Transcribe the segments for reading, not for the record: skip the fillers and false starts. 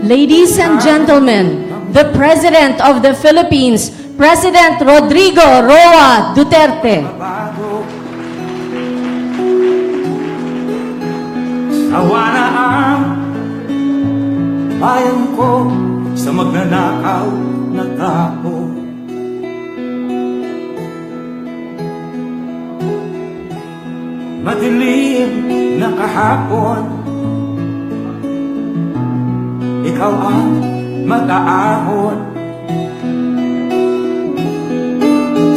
Ladies and gentlemen, the President of the Philippines, President Rodrigo Roa Duterte. Sawa na ang bayan ko sa magnanakaw na tao. Madilim na kahapon, ikaw ang mag-aahon.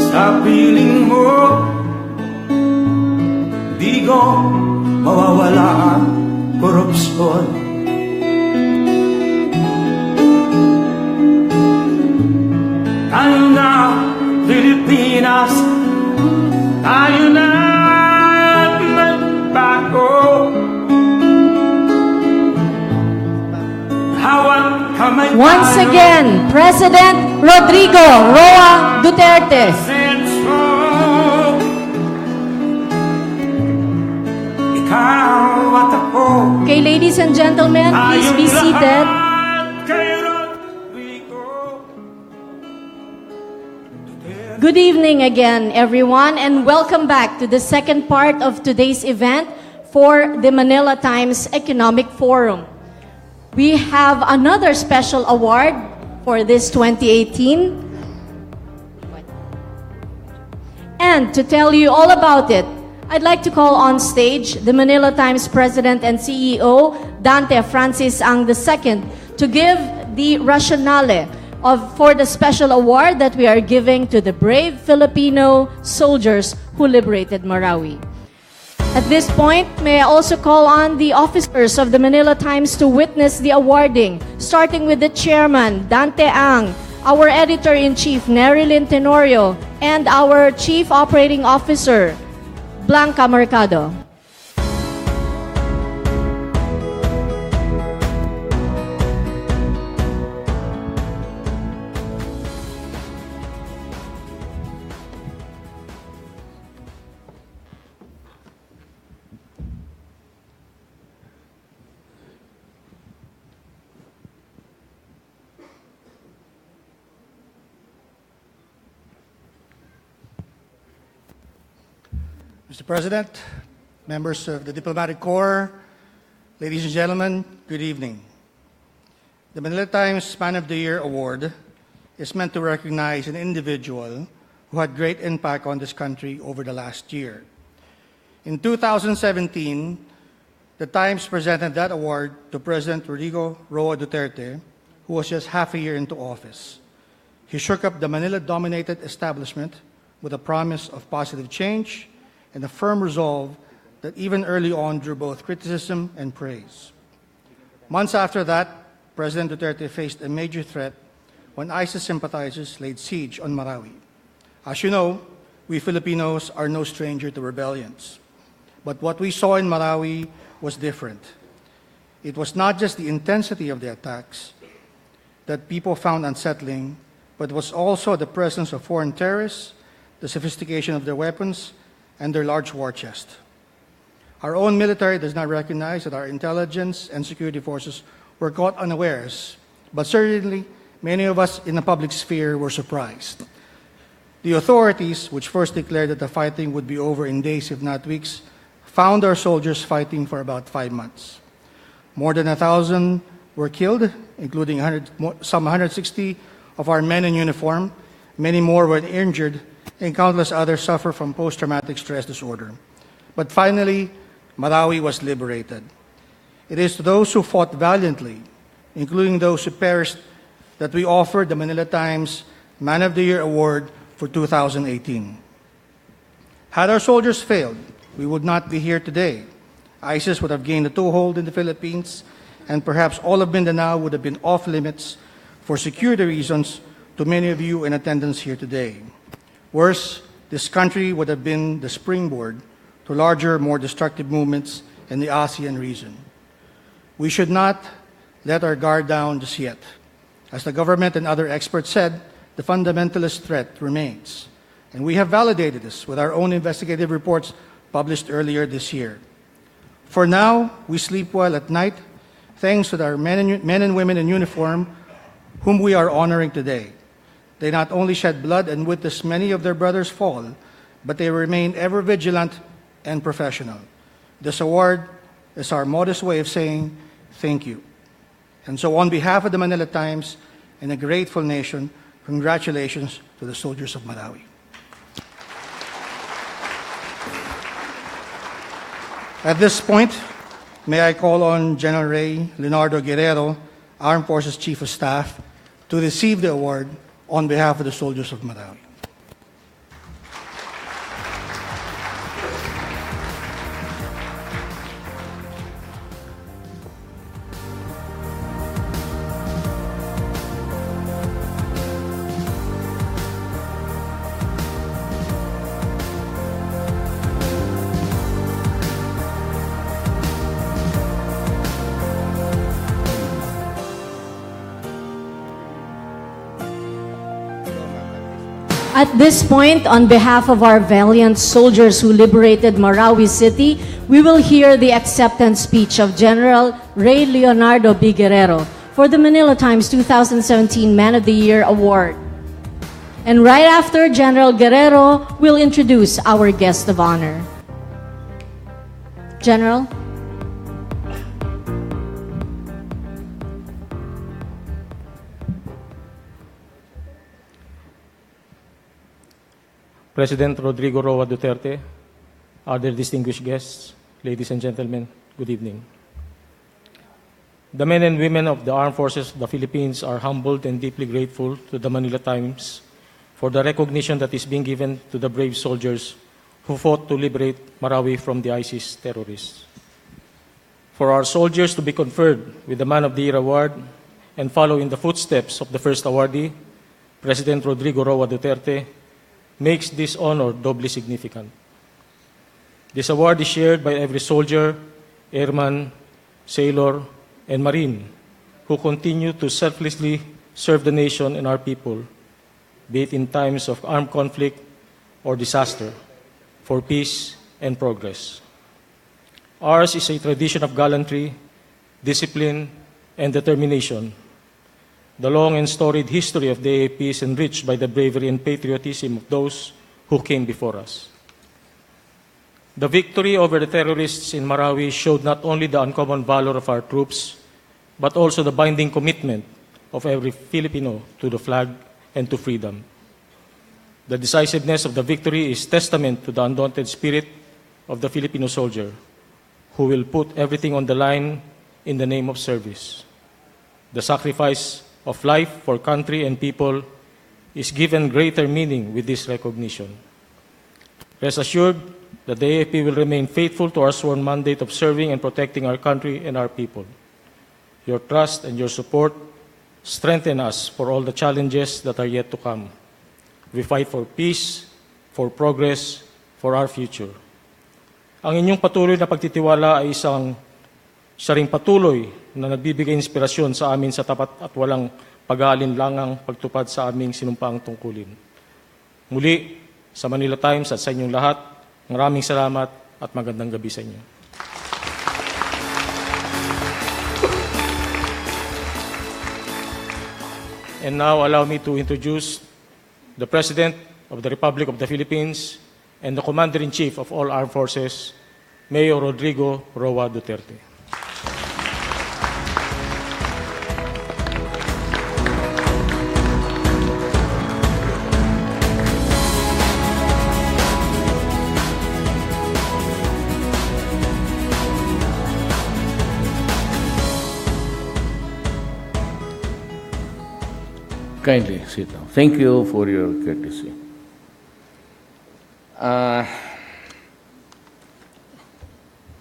Sa piling mo, di ko mawawala ang korupsyon. Tayo na, Pilipinas, tayo na magbago. Hawak kamay tayo. Once again, President Rodrigo Roa Duterte. Ikaw at ako. Okay, ladies and gentlemen, please be seated. Good evening again, everyone, and welcome back to the second part of today's event for the Manila Times Economic Forum. We have another special award for this 2018. And to tell you all about it, I'd like to call on stage the Manila Times President and CEO, Dante Francis Ang II, to give the rationale for the special award that we are giving to the brave Filipino soldiers who liberated Marawi. At this point, may I also call on the officers of the Manila Times to witness the awarding, starting with the chairman, Dante Ang, our editor-in-chief, Nerilyn Tenorio, and our chief operating officer, Blanca Mercado. Mr. President, members of the Diplomatic Corps, ladies and gentlemen, good evening. The Manila Times Man of the Year Award is meant to recognize an individual who had great impact on this country over the last year. In 2017, the Times presented that award to President Rodrigo Roa Duterte, who was just half a year into office. He shook up the Manila-dominated establishment with a promise of positive change and a firm resolve that even early on drew both criticism and praise. Months after that, President Duterte faced a major threat when ISIS sympathizers laid siege on Marawi. As you know, we Filipinos are no stranger to rebellions. But what we saw in Marawi was different. It was not just the intensity of the attacks that people found unsettling, but it was also the presence of foreign terrorists, the sophistication of their weapons, and their large war chest. Our own military does not recognize that our intelligence and security forces were caught unawares, but certainly many of us in the public sphere were surprised. The authorities, which first declared that the fighting would be over in days, if not weeks, found our soldiers fighting for about 5 months. More than 1,000 were killed, including some 160 of our men in uniform. Many more were injured, and countless others suffer from post-traumatic stress disorder. But finally, Marawi was liberated. It is to those who fought valiantly, including those who perished, that we offered the Manila Times Man of the Year Award for 2018. Had our soldiers failed, we would not be here today. ISIS would have gained a toehold in the Philippines, and perhaps all of Mindanao would have been off limits for security reasons to many of you in attendance here today. Worse, this country would have been the springboard to larger, more destructive movements in the ASEAN region. We should not let our guard down just yet. As the government and other experts said, the fundamentalist threat remains. And we have validated this with our own investigative reports published earlier this year. For now, we sleep well at night, thanks to our men and women in uniform whom we are honoring today. They not only shed blood and witnessed many of their brothers fall, but they remain ever vigilant and professional. This award is our modest way of saying thank you. And so on behalf of the Manila Times and a grateful nation, congratulations to the soldiers of Malawi. At this point, may I call on General Ray Leonardo Guerrero, Armed Forces Chief of Staff, to receive the award on behalf of the soldiers of Malawi. At this point, on behalf of our valiant soldiers who liberated Marawi City, we will hear the acceptance speech of General Ray Leonardo B. Guerrero for the Manila Times 2017 Man of the Year Award. And right after General Guerrero will introduce our guest of honor. General? President Rodrigo Roa Duterte, other distinguished guests, ladies and gentlemen, good evening. The men and women of the Armed Forces of the Philippines are humbled and deeply grateful to the Manila Times for the recognition that is being given to the brave soldiers who fought to liberate Marawi from the ISIS terrorists. For our soldiers to be conferred with the Man of the Year Award and follow in the footsteps of the first awardee, President Rodrigo Roa Duterte, makes this honor doubly significant. This award is shared by every soldier, airman, sailor, and marine who continue to selflessly serve the nation and our people, be it in times of armed conflict or disaster, for peace and progress. Ours is a tradition of gallantry, discipline, and determination. The long and storied history of the AAP is enriched by the bravery and patriotism of those who came before us. The victory over the terrorists in Marawi showed not only the uncommon valor of our troops, but also the binding commitment of every Filipino to the flag and to freedom. The decisiveness of the victory is testament to the undaunted spirit of the Filipino soldier, who will put everything on the line in the name of service. The sacrifice of life for country and people is given greater meaning with this recognition. Rest assured that the AAP will remain faithful to our sworn mandate of serving and protecting our country and our people. Your trust and your support strengthen us for all the challenges that are yet to come. We fight for peace, for progress, for our future. Ang inyong patuloy na pagtitiwala ay siya ring patuloy na nagbibigay inspirasyon sa amin sa tapat at walang pag-aalinlangang pagtupad sa aming sinumpaang tungkulin. Muli, sa Manila Times at sa inyong lahat, maraming salamat at magandang gabi sa inyo. And now, allow me to introduce the President of the Republic of the Philippines and the Commander-in-Chief of all Armed Forces, Mayor Rodrigo Roa Duterte. Kindly sit down. Thank you for your courtesy.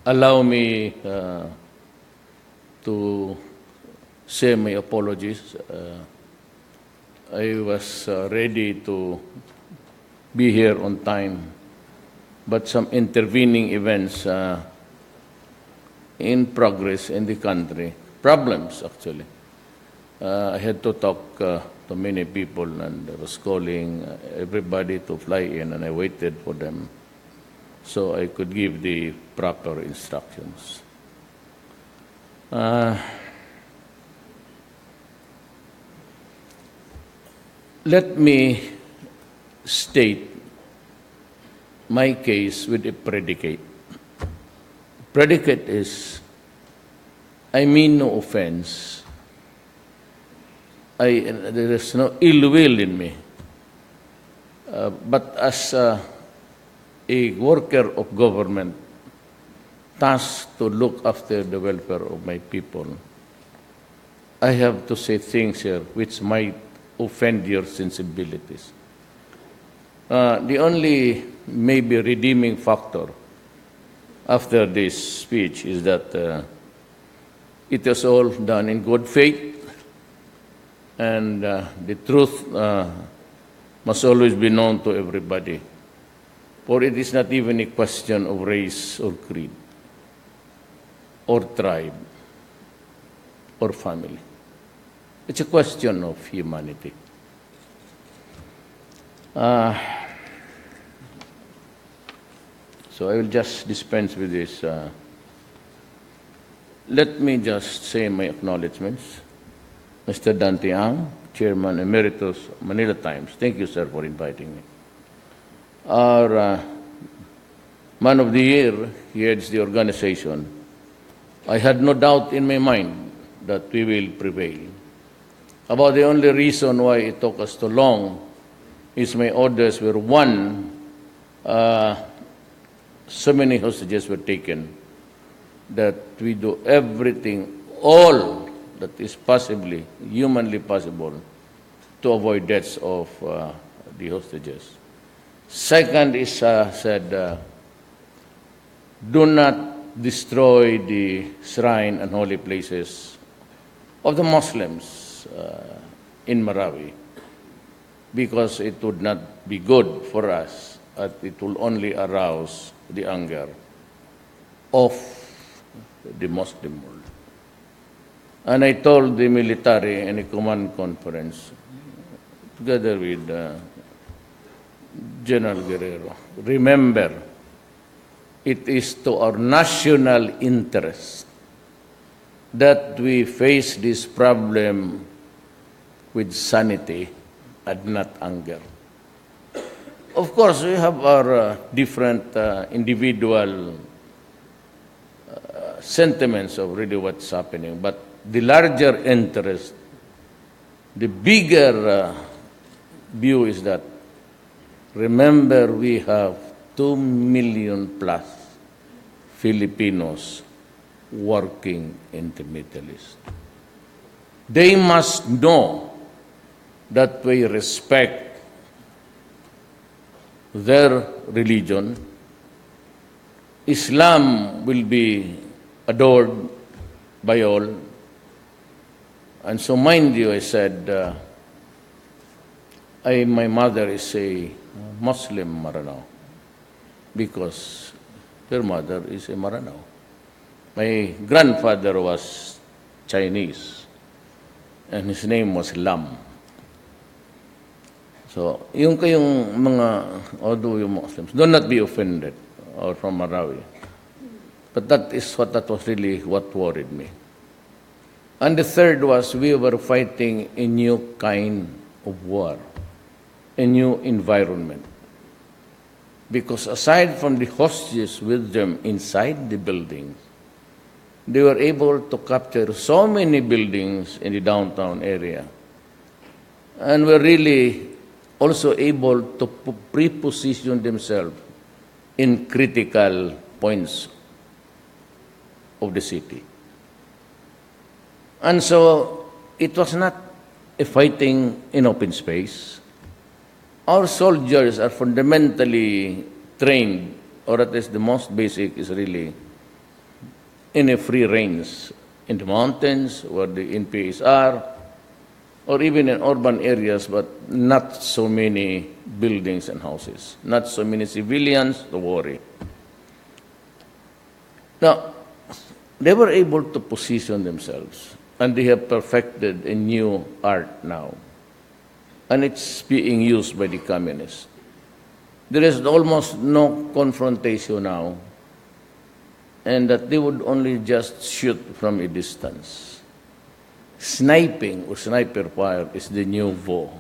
Allow me to say my apologies. I was ready to be here on time, but some intervening events in progress in the country, problems actually. I had to talk to many people, and I was calling everybody to fly in, and I waited for them. so I could give the proper instructions. Let me state my case with a predicate. Predicate is, I mean no offense. There is no ill will in me. But as a worker of government tasked to look after the welfare of my people, I have to say things here which might offend your sensibilities. The only maybe redeeming factor after this speech is that it was all done in good faith, and the truth must always be known to everybody. For it is not even a question of race or creed or tribe or family. It's a question of humanity. So I will just dispense with this. Let me just say my acknowledgements. Mr. Dante Ang, Chairman Emeritus, Manila Times. Thank you, sir, for inviting me. Our Man of the Year, he heads the organization. I had no doubt in my mind that we will prevail. About the only reason why it took us too long is my orders were, one, so many hostages were taken that we do everything, all that is possibly, humanly possible, to avoid deaths of the hostages. Second is said, do not destroy the shrine and holy places of the Muslims in Marawi, because it would not be good for us, and it will only arouse the anger of the Muslim world. And I told the military in a command conference, together with General Guerrero, remember, it is to our national interest that we face this problem with sanity and not anger. Of course, we have our different individual sentiments of really what's happening, but the larger interest, the bigger view is that, remember, we have 2 million plus Filipinos working in the Middle East. They must know that we respect their religion. Islam will be adored by all. And so, mind you, I said, my mother is a Muslim Maranao, because her mother is a Maranao. My grandfather was Chinese, and his name was Lam. So, yung kayong mga, although yung Muslims, do not be offended, or from Marawi. But that was really what worried me. And the third was, we were fighting a new kind of war, a new environment. Because aside from the hostages with them inside the buildings, they were able to capture so many buildings in the downtown area. And were really also able to pre-position themselves in critical points of the city. And so it was not a fighting in open space. Our soldiers are fundamentally trained, or at least the most basic is really in a free range, in the mountains where the NPAs are, or even in urban areas, but not so many buildings and houses, not so many civilians to worry. Now, they were able to position themselves, and they have perfected a new art now, and it's being used by the communists. there is almost no confrontation now, and that they would only just shoot from a distance. Sniping or sniper fire is the new war.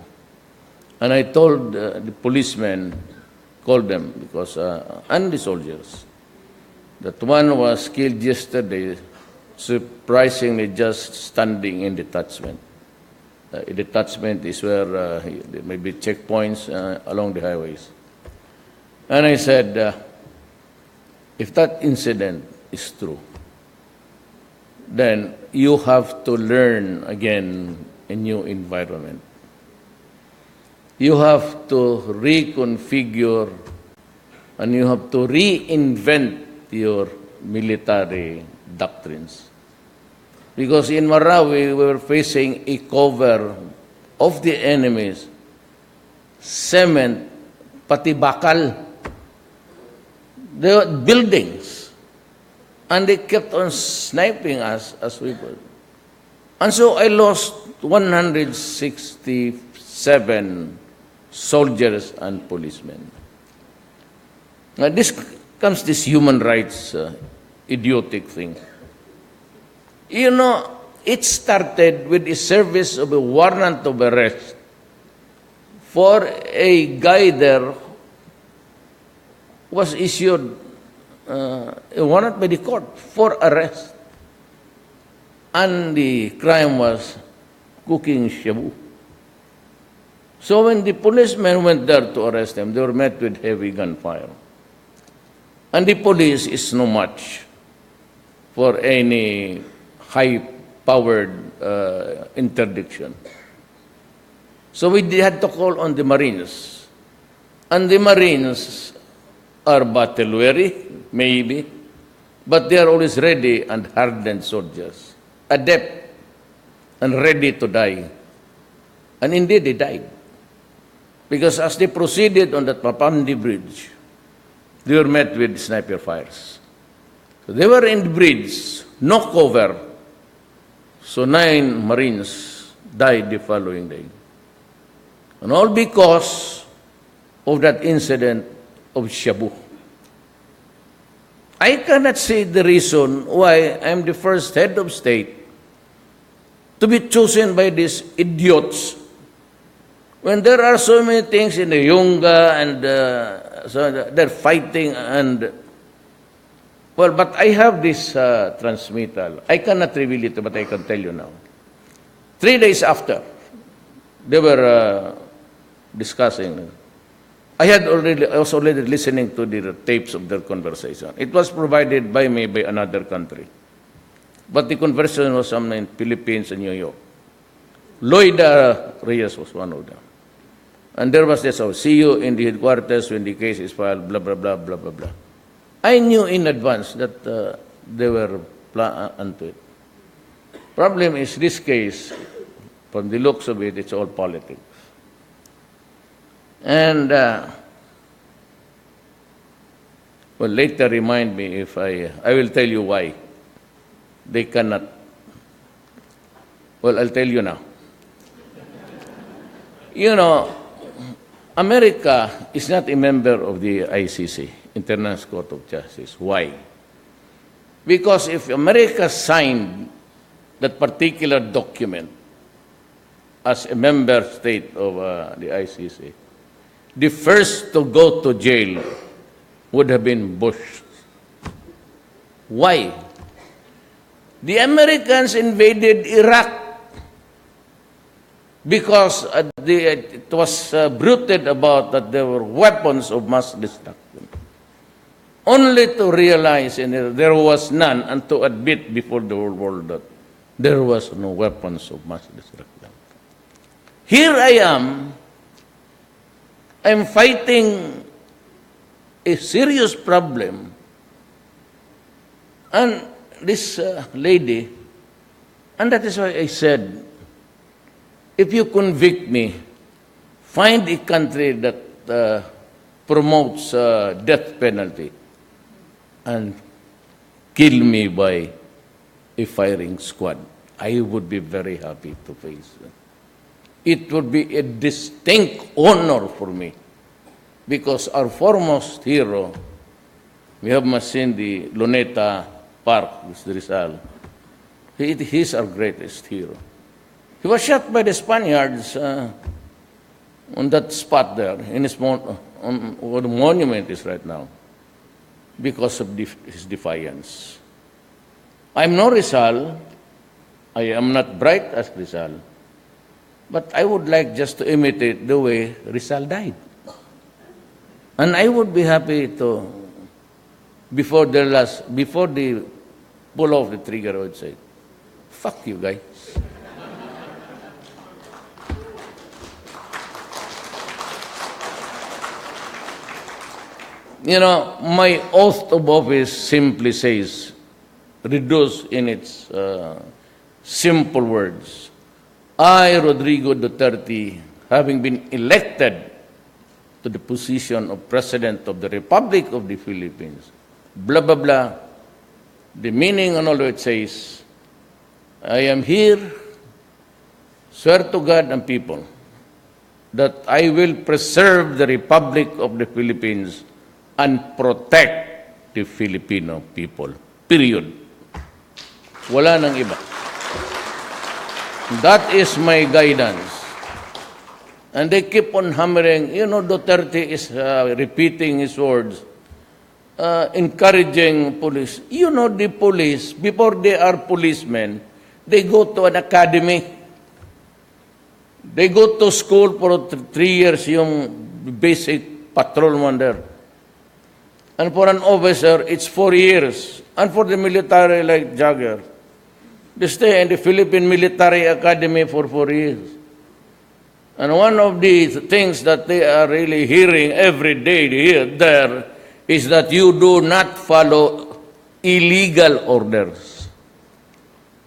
And I told the policemen, called them, because, and the soldiers, that one was killed yesterday, surprisingly just standing in detachment. Detachment is where there may be checkpoints along the highways. And I said, if that incident is true, then you have to learn again a new environment. You have to reconfigure and you have to reinvent your military doctrines. Because in Marawi, we were facing a cover of the enemies, cement, pati bakal, the buildings. And they kept on sniping us as we were. And so I lost 167 soldiers and policemen. Now this comes this human rights idiotic thing. You know, it started with the service of a warrant of arrest for a guy there was issued a warrant by the court for arrest. And the crime was cooking shabu. So when the policemen went there to arrest them, they were met with heavy gunfire. And the police is no match for any high-powered interdiction. So we had to call on the Marines. And the Marines are battle-weary, maybe, but they are always ready and hardened soldiers, adept and ready to die. And indeed, they died. Because as they proceeded on that Papandi Bridge, they were met with sniper fires. So they were in the bridge, no cover. So 9 Marines died the following day. And all because of that incident of Shabu. I cannot see the reason why I'm the first head of state to be chosen by these idiots when there are so many things in the Yunga and so they're fighting and well, but I have this transmittal. I cannot reveal it, but I can tell you now. 3 days after, they were discussing. I was already listening to the tapes of their conversation. It was provided by me by another country. But the conversation was somewhere in Philippines and New York. Lloyd Reyes was one of them. And there was this, see you in the headquarters when the case is filed, blah, blah, blah, blah, blah, blah. I knew in advance that they were onto it. Problem is, this case, from the looks of it, it's all politics. And, well, later remind me if I will tell you why they cannot. Well, I'll tell you now. You know, America is not a member of the ICC, International Court of Justice. Why? Because if America signed that particular document as a member state of the ICC, the first to go to jail would have been Bush. Why? The Americans invaded Iraq because it was bruited about that there were weapons of mass destruction. Only to realize there was none and to admit before the whole world that there was no weapons of mass destruction. Here I am, I'm fighting a serious problem, and this lady, and that is why I said, if you convict me, find a country that promotes death penalty and kill me by a firing squad. I would be very happy to face it. It would be a distinct honor for me because our foremost hero, we have seen the Luneta Park, Mr. Rizal. He's our greatest hero. He was shot by the Spaniards on that spot there, in his where the monument is right now, because of his defiance. I'm no Rizal. I am not bright as Rizal. But I would like just to imitate the way Rizal died. And I would be happy to, before they pull off the trigger, I would say, fuck you guys. You know, my oath of office simply says, reduced in its simple words, I, Rodrigo Duterte, having been elected to the position of President of the Republic of the Philippines, blah, blah, blah. The meaning and all it says, I am here, swear to God and people, that I will preserve the Republic of the Philippines and protect the Filipino people. Period. Wala nang iba. That is my guidance. And they keep on hammering, you know, Duterte is repeating his words, encouraging police. You know, the police, before they are policemen, they go to an academy. They go to school for 3 years, yung basic patrolman there. And for an officer, it's 4 years. And for the military like Jagger, they stay in the Philippine Military Academy for 4 years. And one of the things that they are really hearing every day here, there is that you do not follow illegal orders.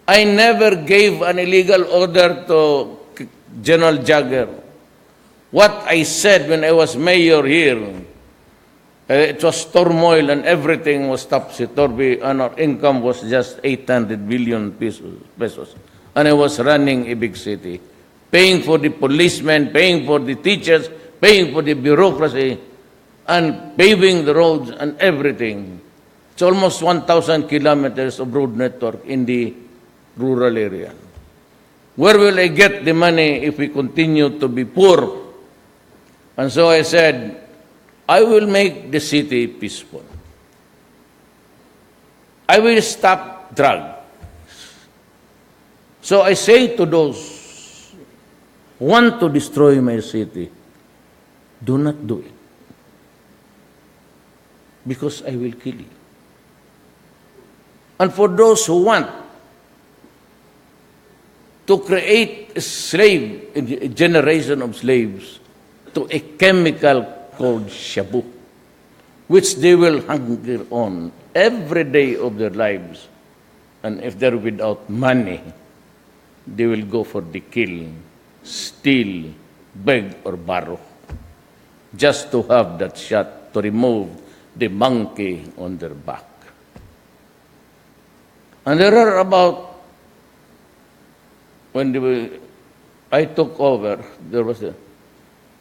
I never gave an illegal order to General Jagger. What I said when I was mayor here, it was turmoil and everything was topsy-turvy and our income was just 800 billion pesos. And I was running a big city, paying for the policemen, paying for the teachers, paying for the bureaucracy, and paving the roads and everything. It's almost 1,000 kilometers of road network in the rural area. Where will I get the money if we continue to be poor? And so I said, I will make the city peaceful. I will stop drugs. So I say to those who want to destroy my city, do not do it. Because I will kill you. And for those who want to create a generation of slaves to a chemical called shabu, which they will hunger on every day of their lives. And if they're without money, they will go for the kill, steal, beg, or borrow, just to have that shot to remove the monkey on their back. And there are about, I took over, there was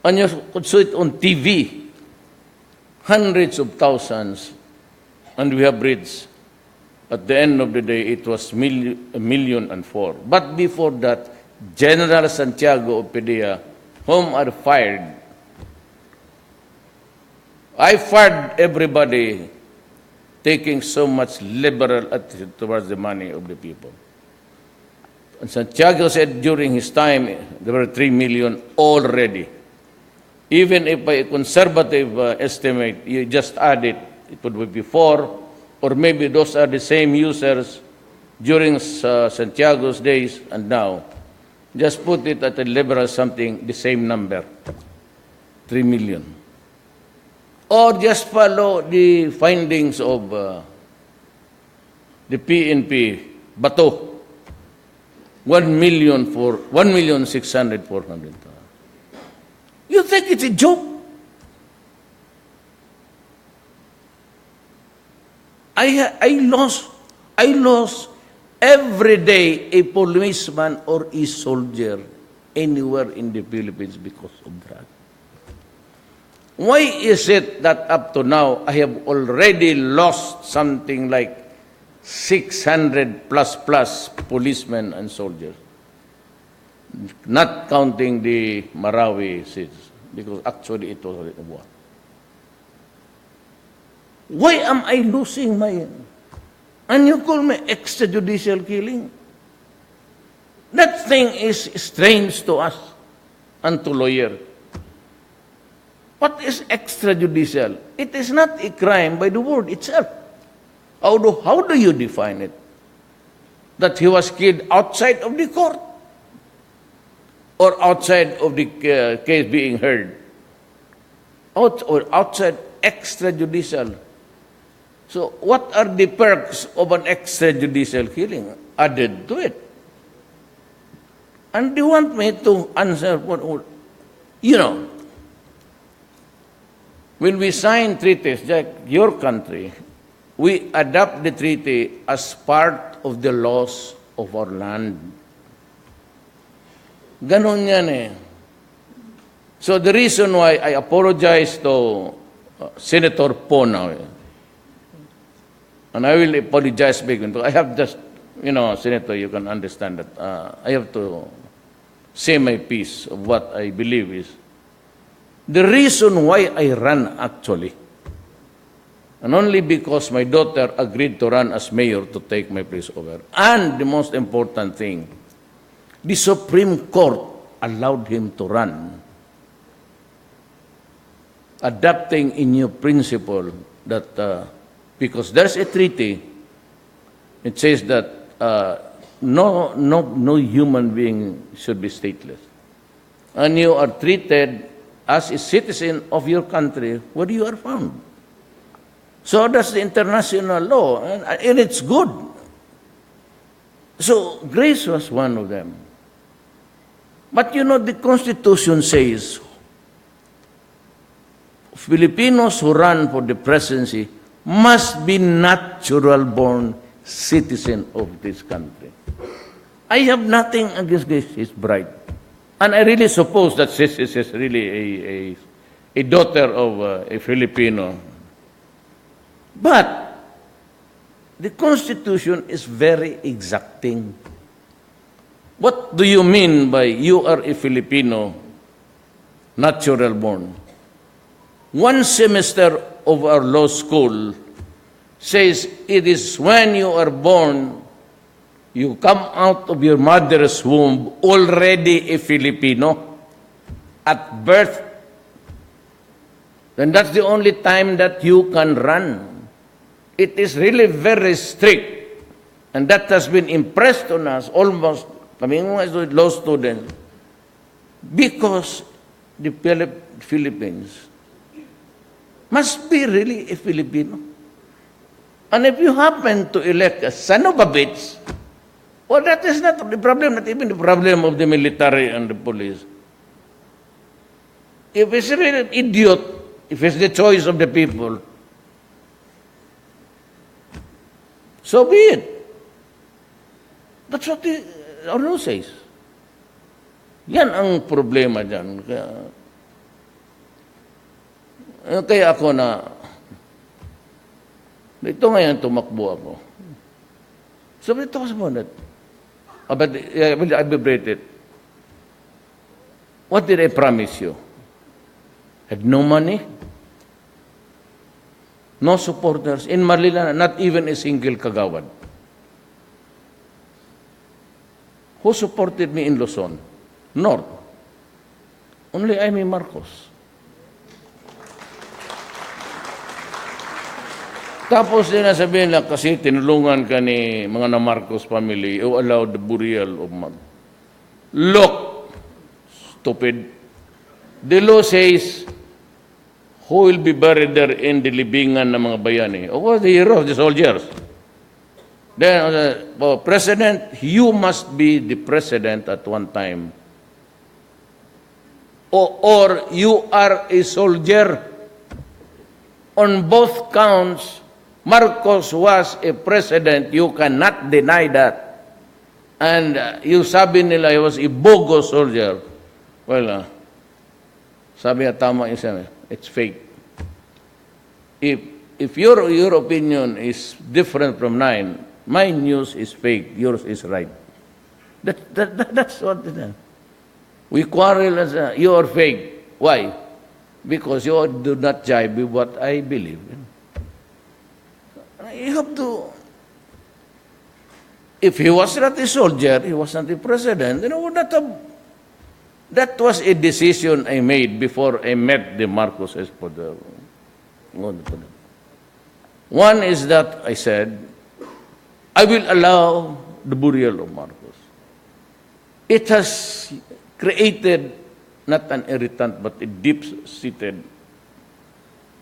and you could see it on TV, hundreds of thousands, and we have reached, at the end of the day, it was 1,000,004. But before that, General Santiago Opedia, whom I fired, I fired everybody taking so much liberal attitude towards the money of the people. And Santiago said during his time, there were 3 million already. Even if by a conservative estimate, you just add it, it would be 4, or maybe those are the same users during Santiago's days and now. Just put it at a liberal something, the same number, 3 million. Or just follow the findings of the PNP, Bato, 1,600,400. You think it's a joke? I lost every day a policeman or a soldier anywhere in the Philippines because of drugs. Why is it that up to now I have already lost something like 600 plus policemen and soldiers? Not counting the Marawi seats, because actually it was already war. Why am I losing my... And you call me extrajudicial killing? That thing is strange to us and to lawyers. What is extrajudicial? It is not a crime by the word itself. How do you define it? That he was killed outside of the court or outside of the case being heard? Or outside extrajudicial. So what are the perks of an extrajudicial killing added to it? And do you want me to answer what you know, when we sign treaties, Jack, your country, we adopt the treaty as part of the laws of our land. Ganon yan eh. So the reason why I apologize to Senator Po now, and I will apologize because I have just, Senator, you can understand that I have to say my piece of what I believe is the reason why I ran actually, and only because my daughter agreed to run as mayor to take my place over. And the most important thing, the Supreme Court allowed him to run, adopting a new principle that because there's a treaty, it says that no human being should be stateless. And you are treated as a citizen of your country where you are found. So that's the international law, and it's good. So Grace was one of them. But the Constitution says Filipinos who run for the presidency must be natural-born citizen of this country. I have nothing against Grace. She's bright. And I really suppose that she is really a daughter of a Filipino. But the Constitution is very exacting. What do you mean by you are a Filipino, natural born? One semester of our law school says it is when you are born, you come out of your mother's womb already a Filipino at birth. Then that's the only time that you can run. It is really very strict. And that has been impressed on us almost, as law students, because the Philippines must be really a Filipino. And if you happen to elect a son of a bitch, well, that is not the problem, not even the problem of the military and the police. If it's really an idiot, if it's the choice of the people, so be it. That's what our law says. Yan ang problema dyan. Kaya ako dito ngayon tumakbo ako. So, it was about that. But I vibrated. What did I promise you? Had no money, no supporters. In Manila, not even a single kagawad. Who supported me in Luzon? North. Only Amy Marcos. Tapos din sabihin lang, kasi tinulungan ka ni mga na Marcos family, you allowed the burial of Mag. Look, stupid. The law says, who will be buried there in the libingan ng mga bayani? Of course, the heroes, the soldiers. Then, President, you must be the president at one time. Or you are a soldier. On both counts, Marcos was a president. You cannot deny that. And you sabi nila he was a bogus soldier. Well, sabi nga tama yung sabi. it's fake. If your opinion is different from mine, my news is fake, yours is right. That's what it is. We quarrel as you are fake. Why? Because you do not jive with what I believe. You have to. If he was not a soldier, he was not a president, then I would not have. That was a decision I made before I met the Marcoses for the. One is that I said, I will allow the burial of Marcos. It has created not an irritant but a deep-seated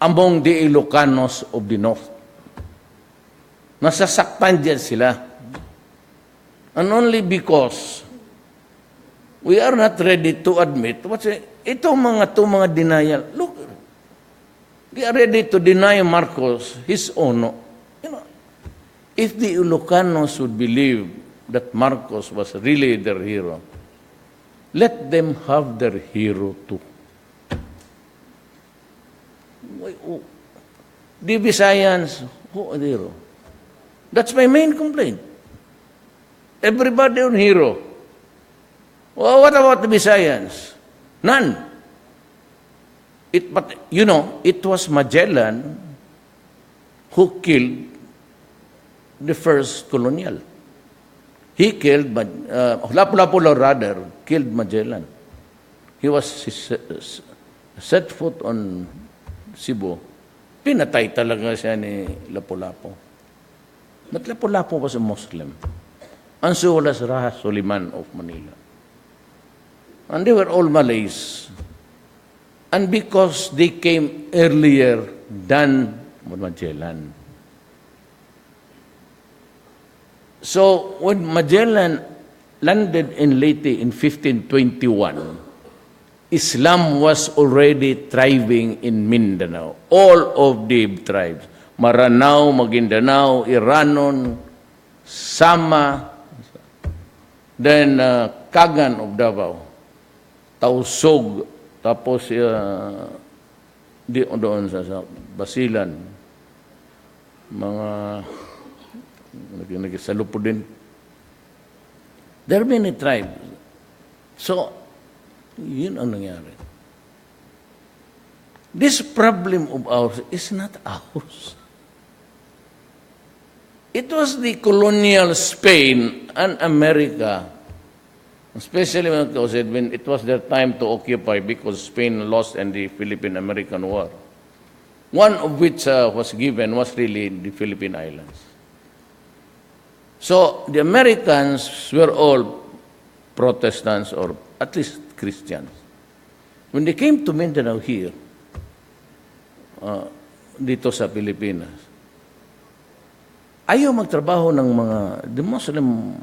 among the Ilocanos of the North. Nasasaktan dyan sila. And only because we are not ready to admit itong mga denial. Look, they are ready to deny Marcos his honor. You know, if the Ilocanos would believe that Marcos was really their hero, let them have their hero too. The Visayans, who are the hero? That's my main complaint. Everybody on hero. Well, what about the Visayans? None. But you know, it was Magellan who killed the first colonial. He killed, Lapu-Lapu rather, killed Magellan. He was set foot on Cebu. Pinatay talaga siya ni Lapu-Lapu. But Lapu-Lapu was a Muslim. And so was Raja Suliman of Manila. And they were all Malays. And because they came earlier than Magellan. So when Magellan landed in Leyte in 1521, Islam was already thriving in Mindanao. All of the tribes, Maranao, Maguindanao, Iranon, Sama, then Kagan of Davao, Tausog, tapos doon sa Basilan, mga nagsalupo din. There are many tribes. So, yun ang nangyari. This problem of ours is not ours. It was the colonial Spain and America, especially when it was their time to occupy because Spain lost in the Philippine-American War. One of which was given was really the Philippine Islands. So the Americans were all Protestants or at least Christians. When they came to Mindanao here, dito sa Pilipinas, ayaw magtrabaho ng the Muslim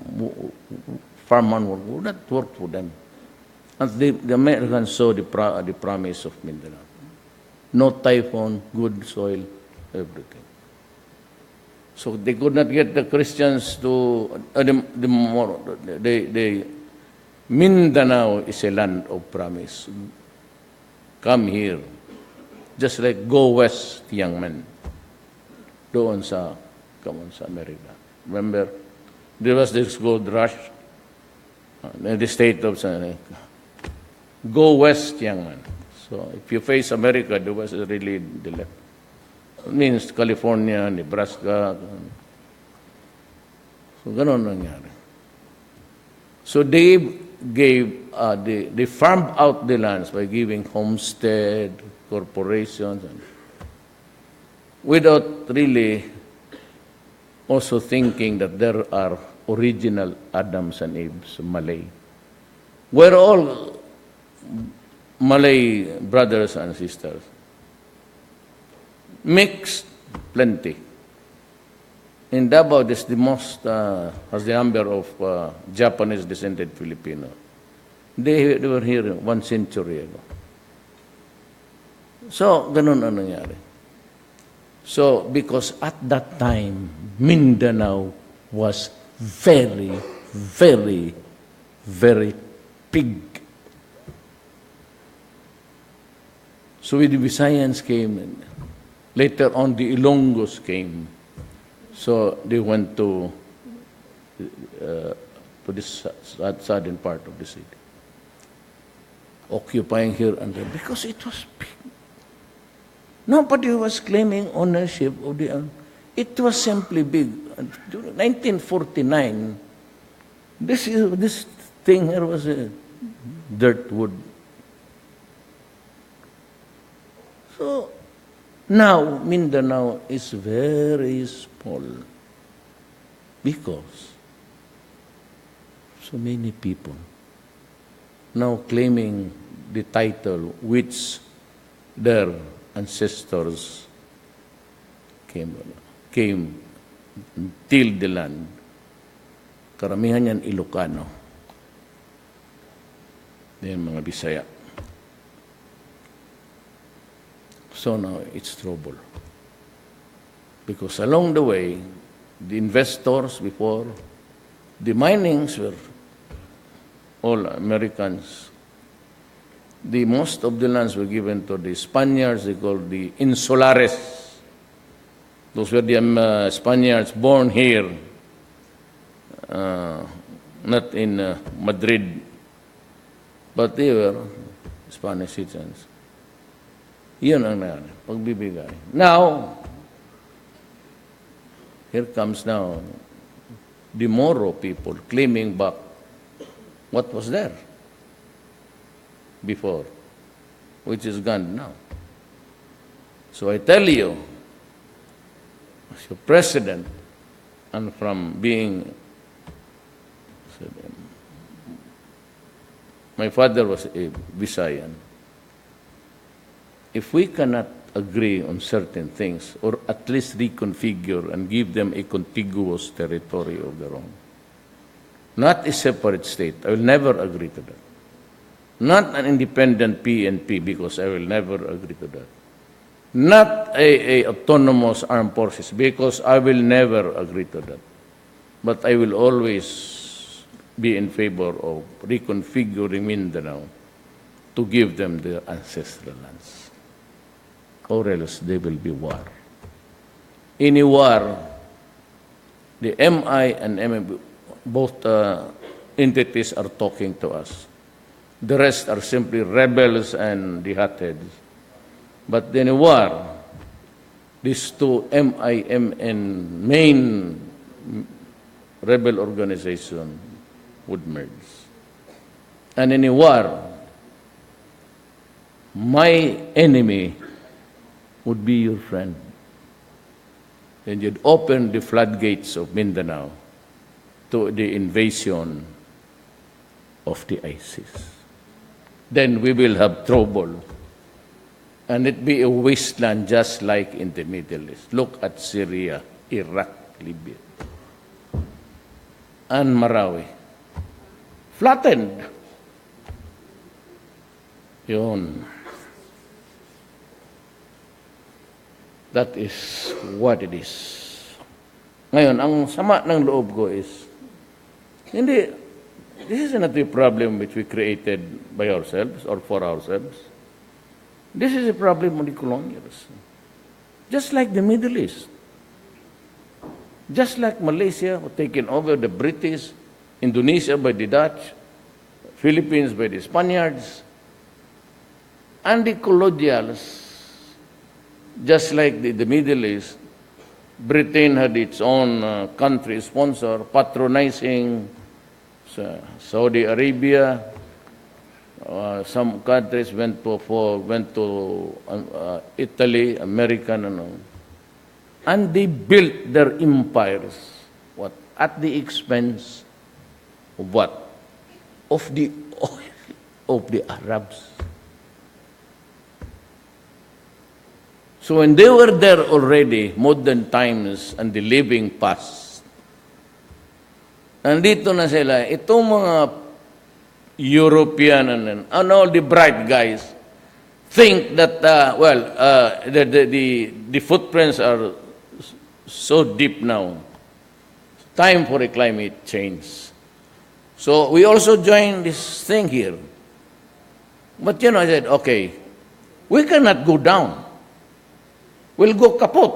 farmman would not work for them. And the Americans saw the promise of Mindanao. No typhoon, good soil, everything. So they could not get the Christians to, Mindanao is a land of promise. Come here. Just like go west, young men. Doon sa America. Remember, there was this gold rush in the state of go west, young man. So if you face America, the west is really the left. It means California, Nebraska. So ganon nangyari. So they gave, they farmed out the lands by giving homestead, corporations, and without really also thinking that there are original Adams and Eves, Malay. We're all Malay brothers and sisters. Mixed, plenty. In Davao, this the most, has the number of Japanese-descended Filipino. They were here 1 century ago. So, ganun ang nangyari. So, because at that time, Mindanao was very, very, very big. So the Visayans came, and later on the Ilonggos came. So they went to this southern part of the city, occupying here and there, because it was big. Nobody was claiming ownership of the. It was simply big. During 1949, this thing here was a dirt wood. So now Mindanao is very small because so many people now claiming the title which their ancestors came till the land. Karamihan yan Ilocano. Then mga Bisaya. So now it's trouble. Because along the way, the investors before, the minings were all Americans. Most of the lands were given to the Spaniards, they called the insulares. Those were the Spaniards born here, not in Madrid, but they were Spanish citizens. Yun ang nangyari, pagbibigay. Now, here comes now the Moro people claiming back what was there before, which is gone now. So I tell you, as your president, and from being, my father was a Visayan. If we cannot agree on certain things, or at least reconfigure and give them a contiguous territory of their own, not a separate state, I will never agree to that. Not an independent PNP, because I will never agree to that. Not a autonomous armed forces, because I will never agree to that. But I will always be in favor of reconfiguring Mindanao to give them their ancestral lands. Or else there will be war. In a war, the MI and MMB, both entities are talking to us. The rest are simply rebels and the hotheads. But in a war, these two MIMN main rebel organization would merge. And in a war, my enemy would be your friend. And you'd open the floodgates of Mindanao to the invasion of the ISIS. Then we will have trouble. And it be a wasteland just like in the Middle East. Look at Syria, Iraq, Libya, and Marawi. Flattened. Yun. That is what it is. Ngayon, ang sama ng loob ko is, this is not a problem which we created by ourselves or for ourselves. This is a problem of the colonials. Just like the Middle East. Just like Malaysia was taken over the British, Indonesia by the Dutch, Philippines by the Spaniards, and the colonials, just like the Middle East, Britain had its own country sponsor, patronizing Saudi Arabia. Some countries went to Italy, American, and they built their empires. What? At the expense of what? Of the oil of the Arabs. So when they were there already, modern times and the living past, nandito na sila, itong mga European and all the bright guys think that, the footprints are so deep now. Time for a climate change. So we also join this thing here. But I said, okay, We cannot go down. We'll go kaput.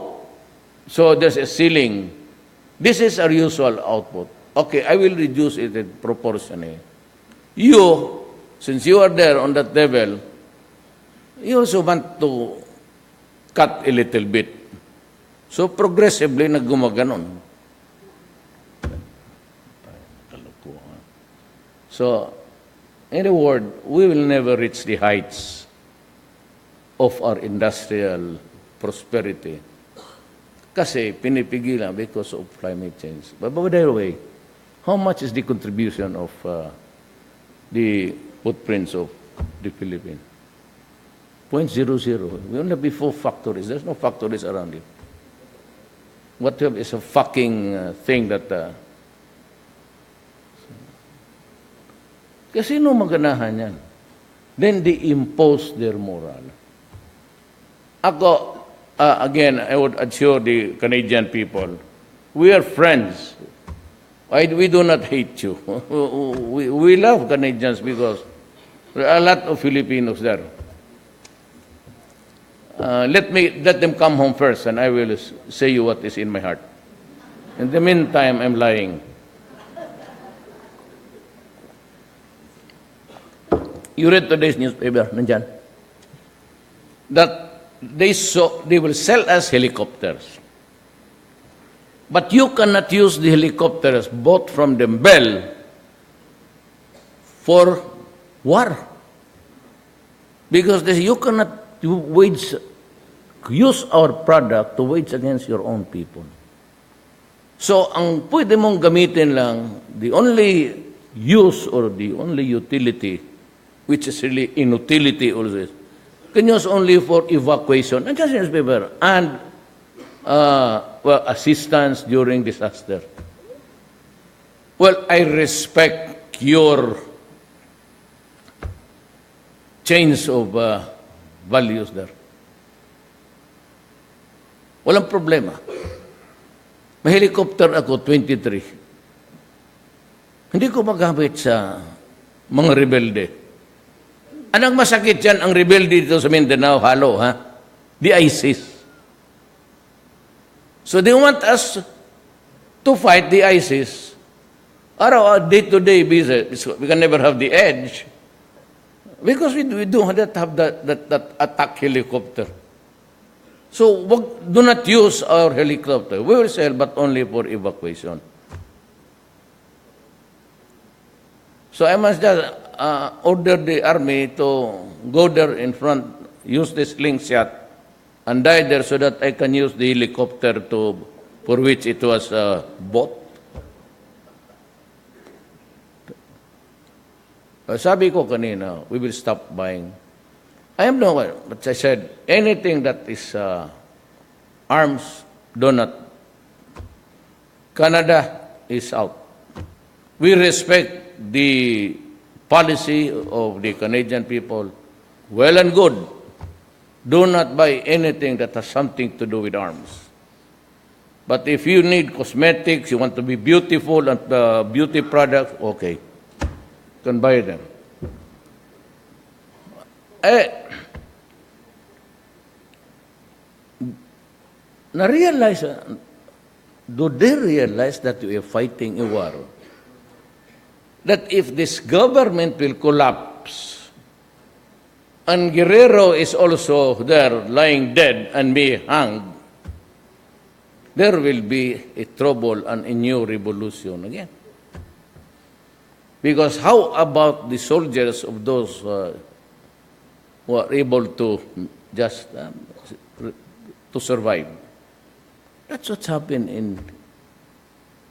So there's a ceiling. This is our usual output. Okay, I will reduce it proportionally. You, since you are there on that level, you also want to cut a little bit. So progressively naggumaganon. So, in a word, we will never reach the heights of our industrial prosperity kasi pinipigilan because of climate change. But by the way, how much is the contribution of the footprints of the Philippines? 0.00. We only have 4 factories. There's no factories around it. What we have is a fucking thing that... kasi no maganahan yan. Then they impose their moral. Ako, again, I would assure the Canadian people, we are friends. We do not hate you. We love Canadians because there are a lot of Filipinos there. Let them come home first, and I will say you what is in my heart. In the meantime, I'm lying. You read today's newspaper, nandyan, that they will sell us helicopters. But you cannot use the helicopters bought from the Bell for war. Because you cannot use our product to wage against your own people. So, ang pwede mong gamitin lang, the only use or the only utility, which is really inutility also, can use only for evacuation, and just newspaper, and assistance during disaster. Well, I respect your change of values there. Walang problema. May helicopter ako, 23. Hindi ko magamit sa mga rebelde. Anong masakit yan ang rebelde dito sa Mindanao? Halo, ha? The ISIS. So they want us to fight the ISIS. Our day-to-day business, we can never have the edge because we do not have that attack helicopter. So do not use our helicopter. We will sell, but only for evacuation. So I must just order the army to go there in front, use the slingshot, and die there so that I can use the helicopter for which it was bought. Sabi ko kanina, we will stop buying. I am no one, but I said, anything that is arms, do not. Canada is out. We respect the policy of the Canadian people, well and good. Do not buy anything that has something to do with arms. But if you need cosmetics, you want to be beautiful and beauty products, okay, you can buy them. Do they realize that we are fighting a war? That if this government will collapse, and Guerrero is also there lying dead and be hanged, there will be a trouble and a new revolution again. Because how about the soldiers of those who are able to just to survive? That's what's happened in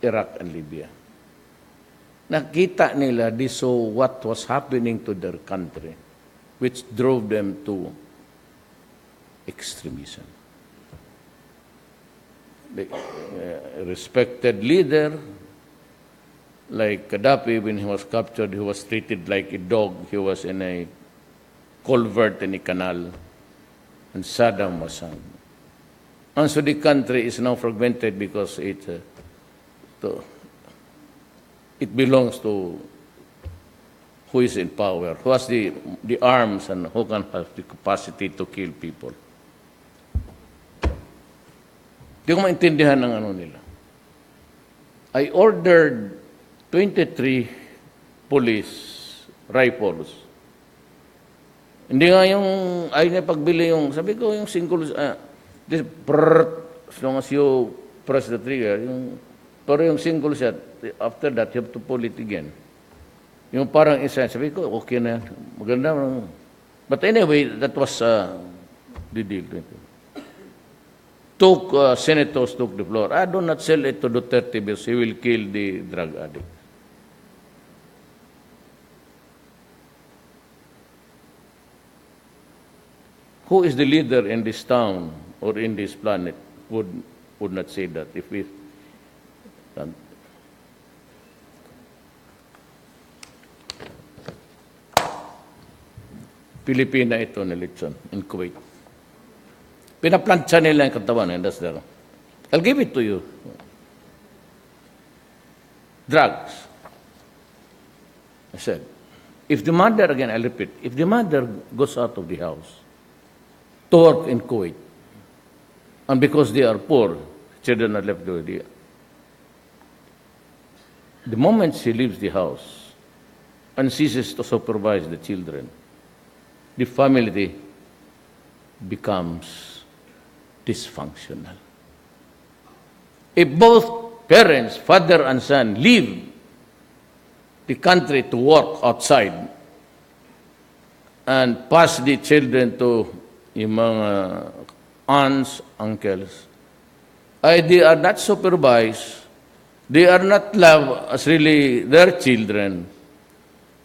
Iraq and Libya. Nakita nila, they saw what was happening to their country, which drove them to extremism. The respected leader, like Gaddafi, when he was captured, he was treated like a dog. He was in a culvert in a canal, and Saddam was hung. And so the country is now fragmented because it belongs to who is in power, who has the arms and who can have the capacity to kill people. Hindi ko maintindihan ng ano nila. I ordered 23 police rifles. Hindi nga yung, ay na pagbili yung, sabi ko yung single, this, as long as you press the trigger, pero yung single shot, after that, you have to pull it again. Yung parang isa, sabi ko, okay na yan. Maganda. But anyway, that was the deal. Senators took the floor. I do not sell it to Duterte because he will kill the drug addict. Who is the leader in this town or in this planet would not say that if we... Pilipina ito na election in Kuwait. Pinaplantsa nila yung katawan, and that's there. I'll give it to you. Drugs. I said, if the mother, again, I'll repeat, if the mother goes out of the house to work in Kuwait, and because they are poor, children are left with the... The moment she leaves the house and ceases to supervise the children, the family becomes dysfunctional. If both parents, father and son, leave the country to work outside and pass the children to yung mga aunts, uncles, they are not supervised, they are not loved as really their children,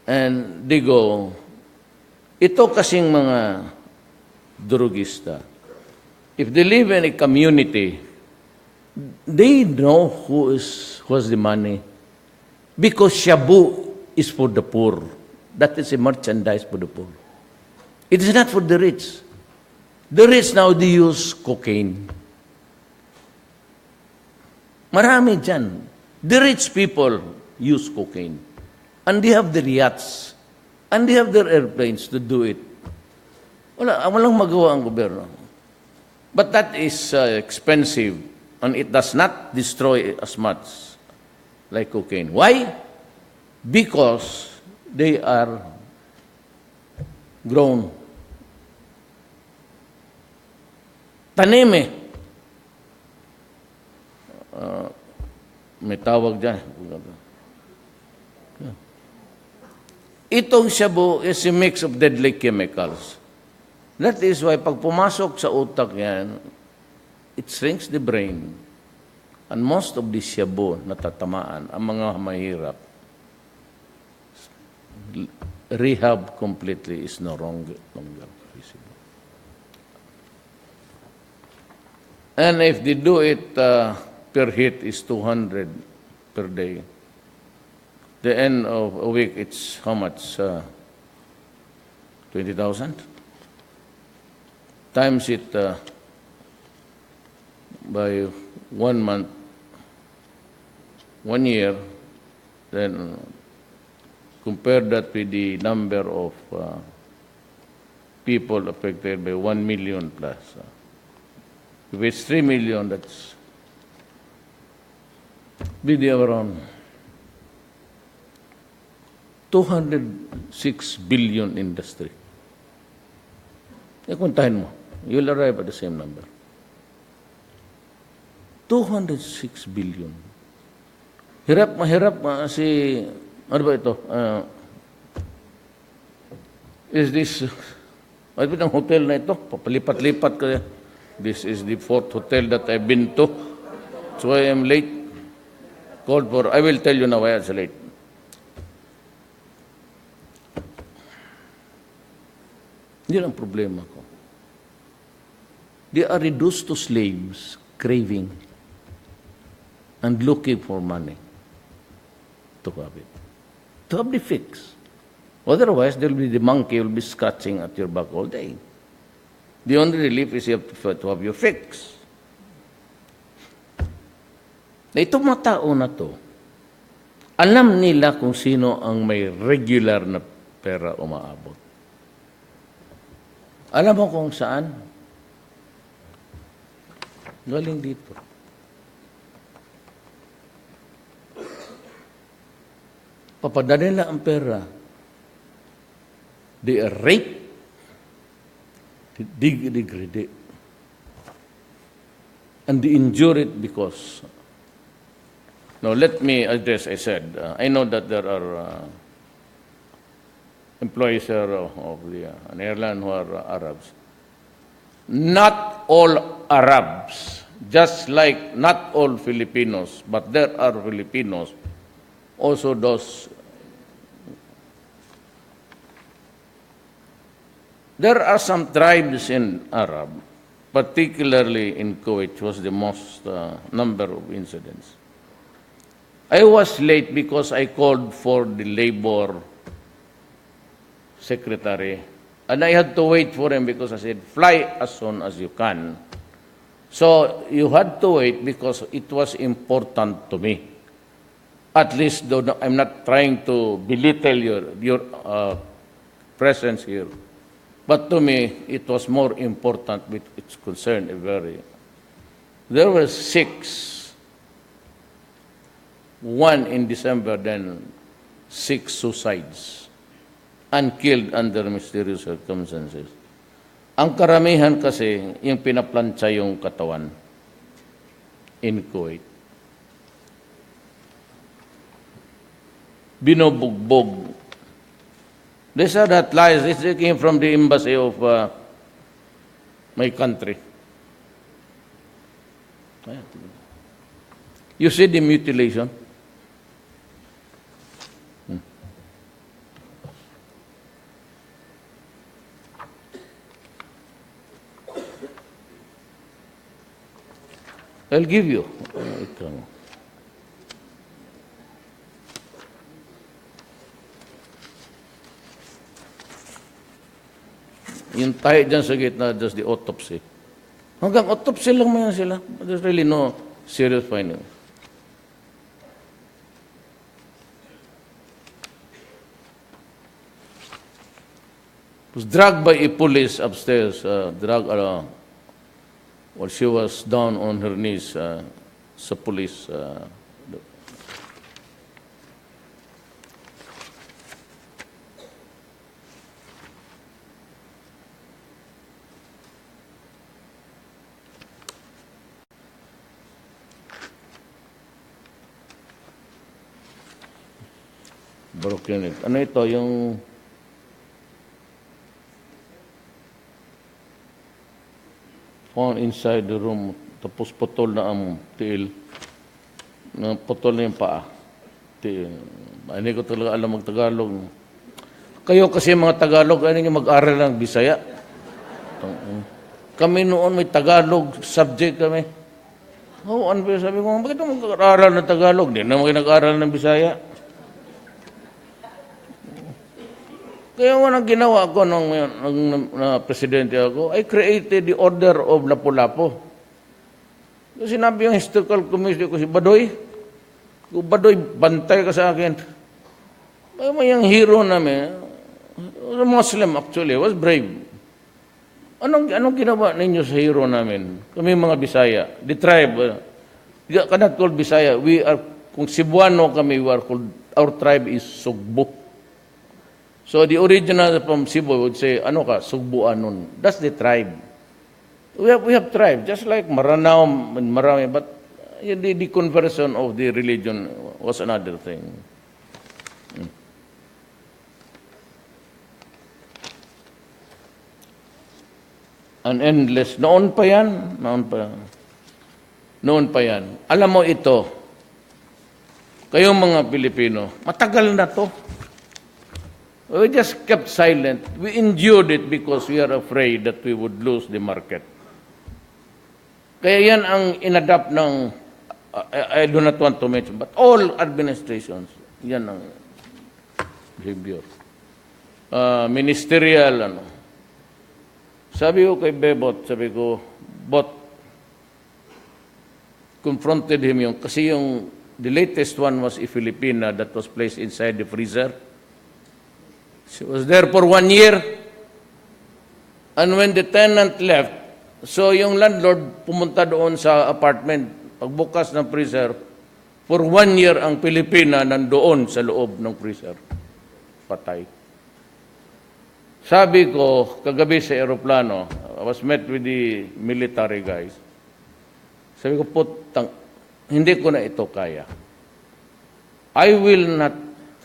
and they go. Ito kasing mga drugista, if they live in a community, they know who has the money. Because shabu is for the poor. That is a merchandise for the poor. It is not for the rich. The rich now, they use cocaine. Marami dyan. The rich people use cocaine. And they have their yachts. And they have their airplanes to do it. Walang magawa ang gobyerno. But that is expensive, and it does not destroy as much like cocaine. Why? Because they are grown. Tanime. May tawag dyan. Itong shabu is a mix of deadly chemicals. That is why pag pumasok sa utak yan, it shrinks the brain. And most of the shabu natatamaan, ang mga mahirap, rehab completely is no longer visible. And if they do it per hit is 200 per day. The end of a week, it's how much? 20,000? Times it by 1 month, 1 year, then compare that with the number of people affected by 1 million plus. If it's 3 million, that's be around 206 billion industry. Kuntahin mo, you'll arrive at the same number. 206 billion. Mahirap si, ano ba ito? Is this, ano ba ang hotel na ito? Papalipat-lipat ko. This is the 4th hotel that I've been to. So I am late. Called for, I will tell you now why I was late. Yan ang problema ko. They are reduced to slaves, craving, and looking for money to have it. To have the fix. Otherwise, there will be the monkey will be scratching at your back all day. The only relief is you have to have your fix. Na itong mga tao na to, alam nila kung sino ang may regular na pera umaabot. Alam mo kung saan? Galing dito. Papadala nila ang pera. They are raped, degrade, and they injure it because. Now, let me address, I said, I know that there are employees of an airline who are Arabs. Not all Arabs, just like not all Filipinos, but there are Filipinos, also those. There are some tribes in Arab, particularly in Kuwait, was the most number of incidents. I was late because I called for the labor secretary, and I had to wait for him because I said, fly as soon as you can. So you had to wait because it was important to me. At least, though I'm not trying to belittle your presence here, but to me, it was more important with its concern. There were 6. One in December, then 6 suicides, and killed under mysterious circumstances. Ang karamihan kasi, yung pinaplantsa yung katawan in Kuwait. Binubugbog. These are that lies. This came from the embassy of my country. You see the mutilation? I'll give you. Yung tayo dyan sa gitna, just the autopsy. Hanggang autopsy lang mo yan sila. There's really no serious finding. Was dragged by a police upstairs, while she was down on her knees sa police. Broken it. Ano ito? Yung found inside the room, tapos putol na ang tiil. Putol na yung paa. Hindi ko talaga alam mag-Tagalog. Kayo kasi mga Tagalog, ano yung mag-aral ng Bisaya? Kami noon may Tagalog subject kami. Ano ba sabi ko, bakit mag-aral ng Tagalog? Hindi naman kayo nag-aral ng Bisaya. Kaya ang ginawa ko nung presidente ako, I created the Order of Lapu-Lapu. Kasi sinabi yung historical commission ko, si Badoy, kung Badoy, bantay ka sa akin. Kaya yung hero namin, was a Muslim actually, was brave. Anong ginawa ninyo sa hero namin? Kami mga Bisaya, the tribe, cannot call Bisaya, we are, kung Cebuano kami, we are called, our tribe is Sugbo. So the original from Cebu would say, ano ka, Sugbuanon. That's the tribe. We have tribe, just like Maranao and Marami, but the conversion of the religion was another thing. An endless. Noon pa yan. Noon pa yan. Alam mo ito, kayong mga Pilipino, matagal na to. We just kept silent. We endured it because we are afraid that we would lose the market. Kaya yan ang inadapt ng, I do not want to mention, but all administrations, yan ang behavior. Ministerial, Sabi ko kay Bebot, Bot, confronted him kasi the latest one was a Filipina that was placed inside the freezer. She was there for 1 year. And when the tenant left, so yung landlord pumunta doon sa apartment, pagbukas ng freezer, for 1 year ang Pilipina nandoon sa loob ng freezer. Patay. Sabi ko, kagabi sa aeroplano, I was met with the military guys. Sabi ko, putang, hindi ko na ito kaya. I will not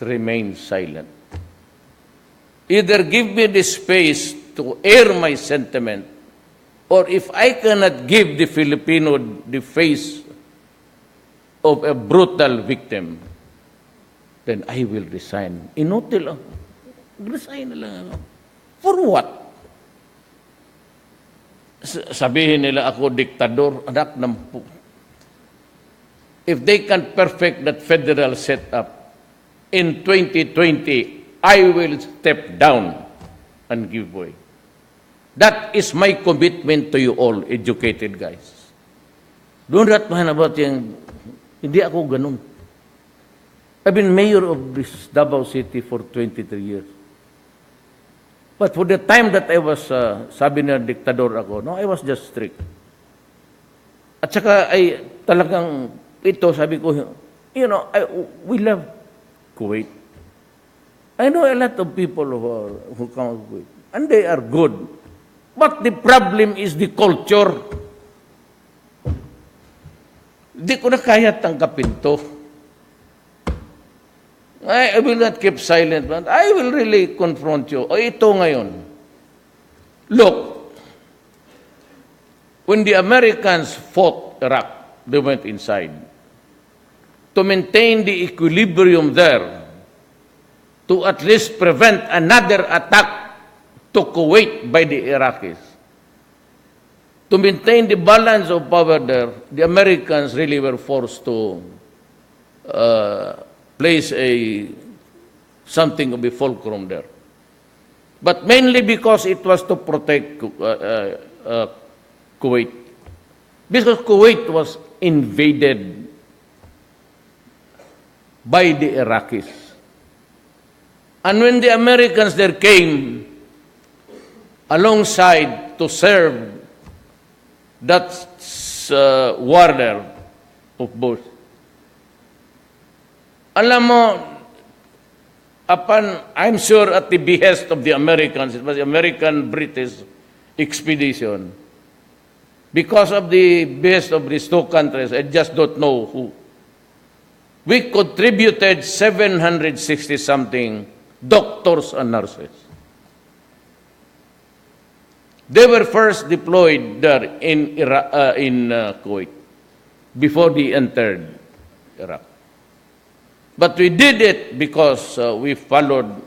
remain silent. Either give me the space to air my sentiment, or if I cannot give the Filipino the face of a brutal victim, then I will resign. Inote lang. Resign na lang ako. For what? Sabihin nila ako diktador, anak ng if they can perfect that federal setup in 2020, I will step down and give way. That is my commitment to you all, educated guys. Do not mind about yung, hindi ako ganun. I've been mayor of this Davao City for 23 years. But for the time that I was, sabi na diktador ako, no, I was just strict. At saka ay talagang ito, sabi ko, you know, we love Kuwait. I know a lot of people who come to Kuwait, and they are good. But the problem is the culture. Hindi ko na kaya tanggapin to. I will not keep silent, but I will really confront you. O ito ngayon. Look, when the Americans fought Iraq, they went inside. To maintain the equilibrium there, to at least prevent another attack to Kuwait by the Iraqis. To maintain the balance of power there, the Americans really were forced to place something of a fulcrum there. But mainly because it was to protect Kuwait. Because Kuwait was invaded by the Iraqis. And when the Americans there came alongside to serve that war there of Bush, alam mo, I'm sure at the behest of the Americans, it was the American-British expedition, because of the behest of these two countries, I just don't know who, we contributed 760-something doctors and nurses. They were first deployed there in Kuwait before they entered Iraq. But we did it because we followed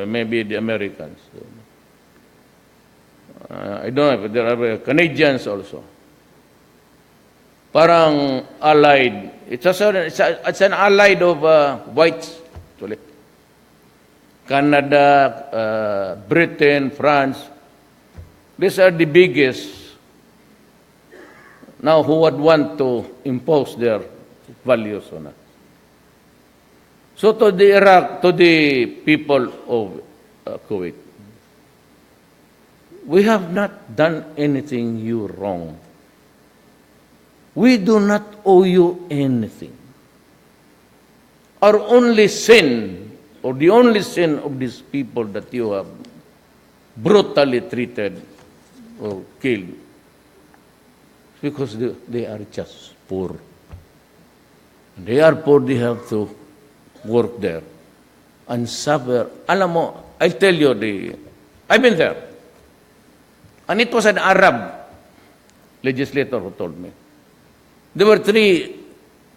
maybe the Americans. I don't know if there are Canadians also. Parang allied. It's an allied of whites. Actually. Canada, Britain, France. These are the biggest now who would want to impose their values on us. So to the people of Kuwait, we have not done anything you wrong. We do not owe you anything. Our only sin, or the only sin of these people that you have brutally treated or killed, because they are just poor. They are poor, they have to work there and suffer. Alam mo, I'll tell you, I've been there. And it was an Arab legislator who told me. There were 3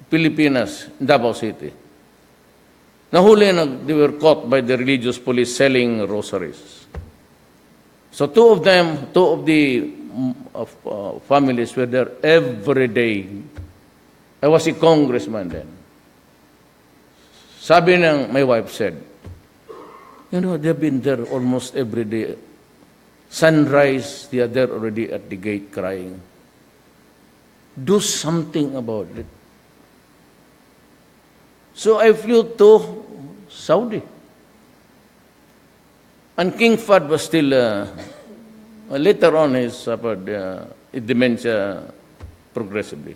Filipinas in Davao City. Nahuli, they were caught by the religious police selling rosaries. So 2 of the families were there every day. I was a congressman then. Sabi ng, my wife said, you know, they've been there almost every day. Sunrise, they are there already at the gate crying. Do something about it. So I flew to Saudi. And King Fahd was still, later on, he suffered dementia progressively.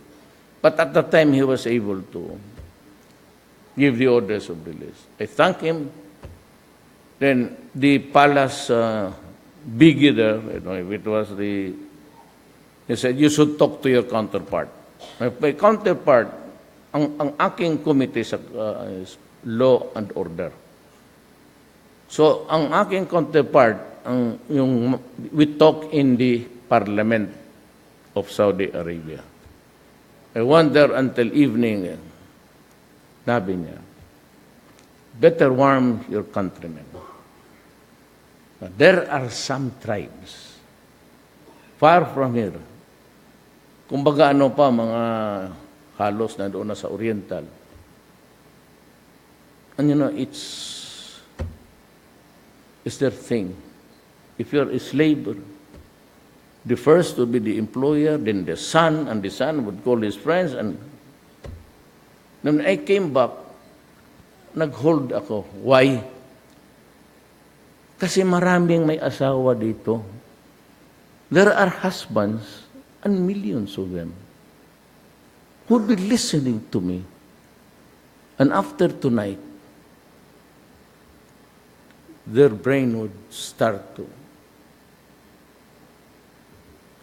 But at that time, he was able to give the orders of release. I thank him. Then the palace biggie there, if it was he said, you should talk to your counterpart. My counterpart, ang aking committee is law and order. So, ang aking counterpart, we talk in the parliament of Saudi Arabia. I went there until evening. Sabi niya, better warn your countrymen. There are some tribes far from here. Kumbaga ano pa, mga halos na doon na sa Oriental. And you know, it's their thing. If you're a slave, the first would be the employer, then the son, and the son would call his friends. And when I came back, nag-hold ako. Why? Kasi maraming may asawa dito. There are husbands and millions of them who would be listening to me. And after tonight, their brain would start to,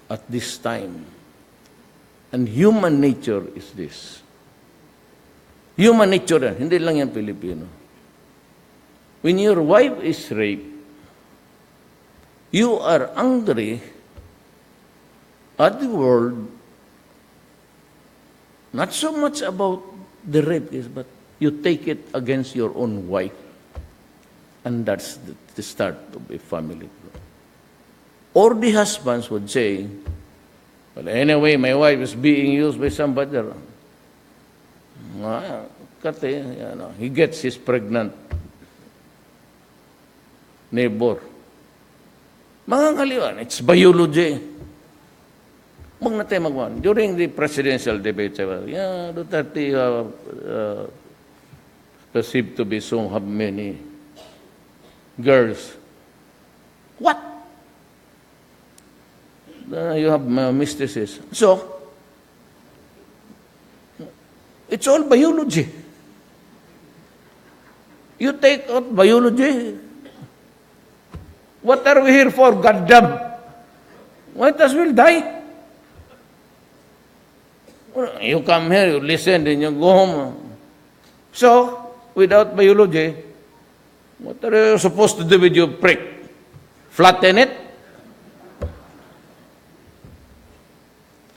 at this time. And human nature is this. Human nature, hindi lang yan Pilipino. When your wife is raped, you are angry at the world, not so much about the rape case, but you take it against your own wife. And that's the start of a family. Or the husbands would say, well, anyway, my wife is being used by somebody. He gets his pregnant neighbor. Mga kaliwan, it's biology. Huwag na tayo magwan. During the presidential debate, Duterte perceived to be so have many girls. What? You have mistresses. So, it's all biology. You take out biology. What are we here for, goddamn? Might as well die. You come here, you listen, then you go home. So, without biology, what are you supposed to do with your prick? Flatten it?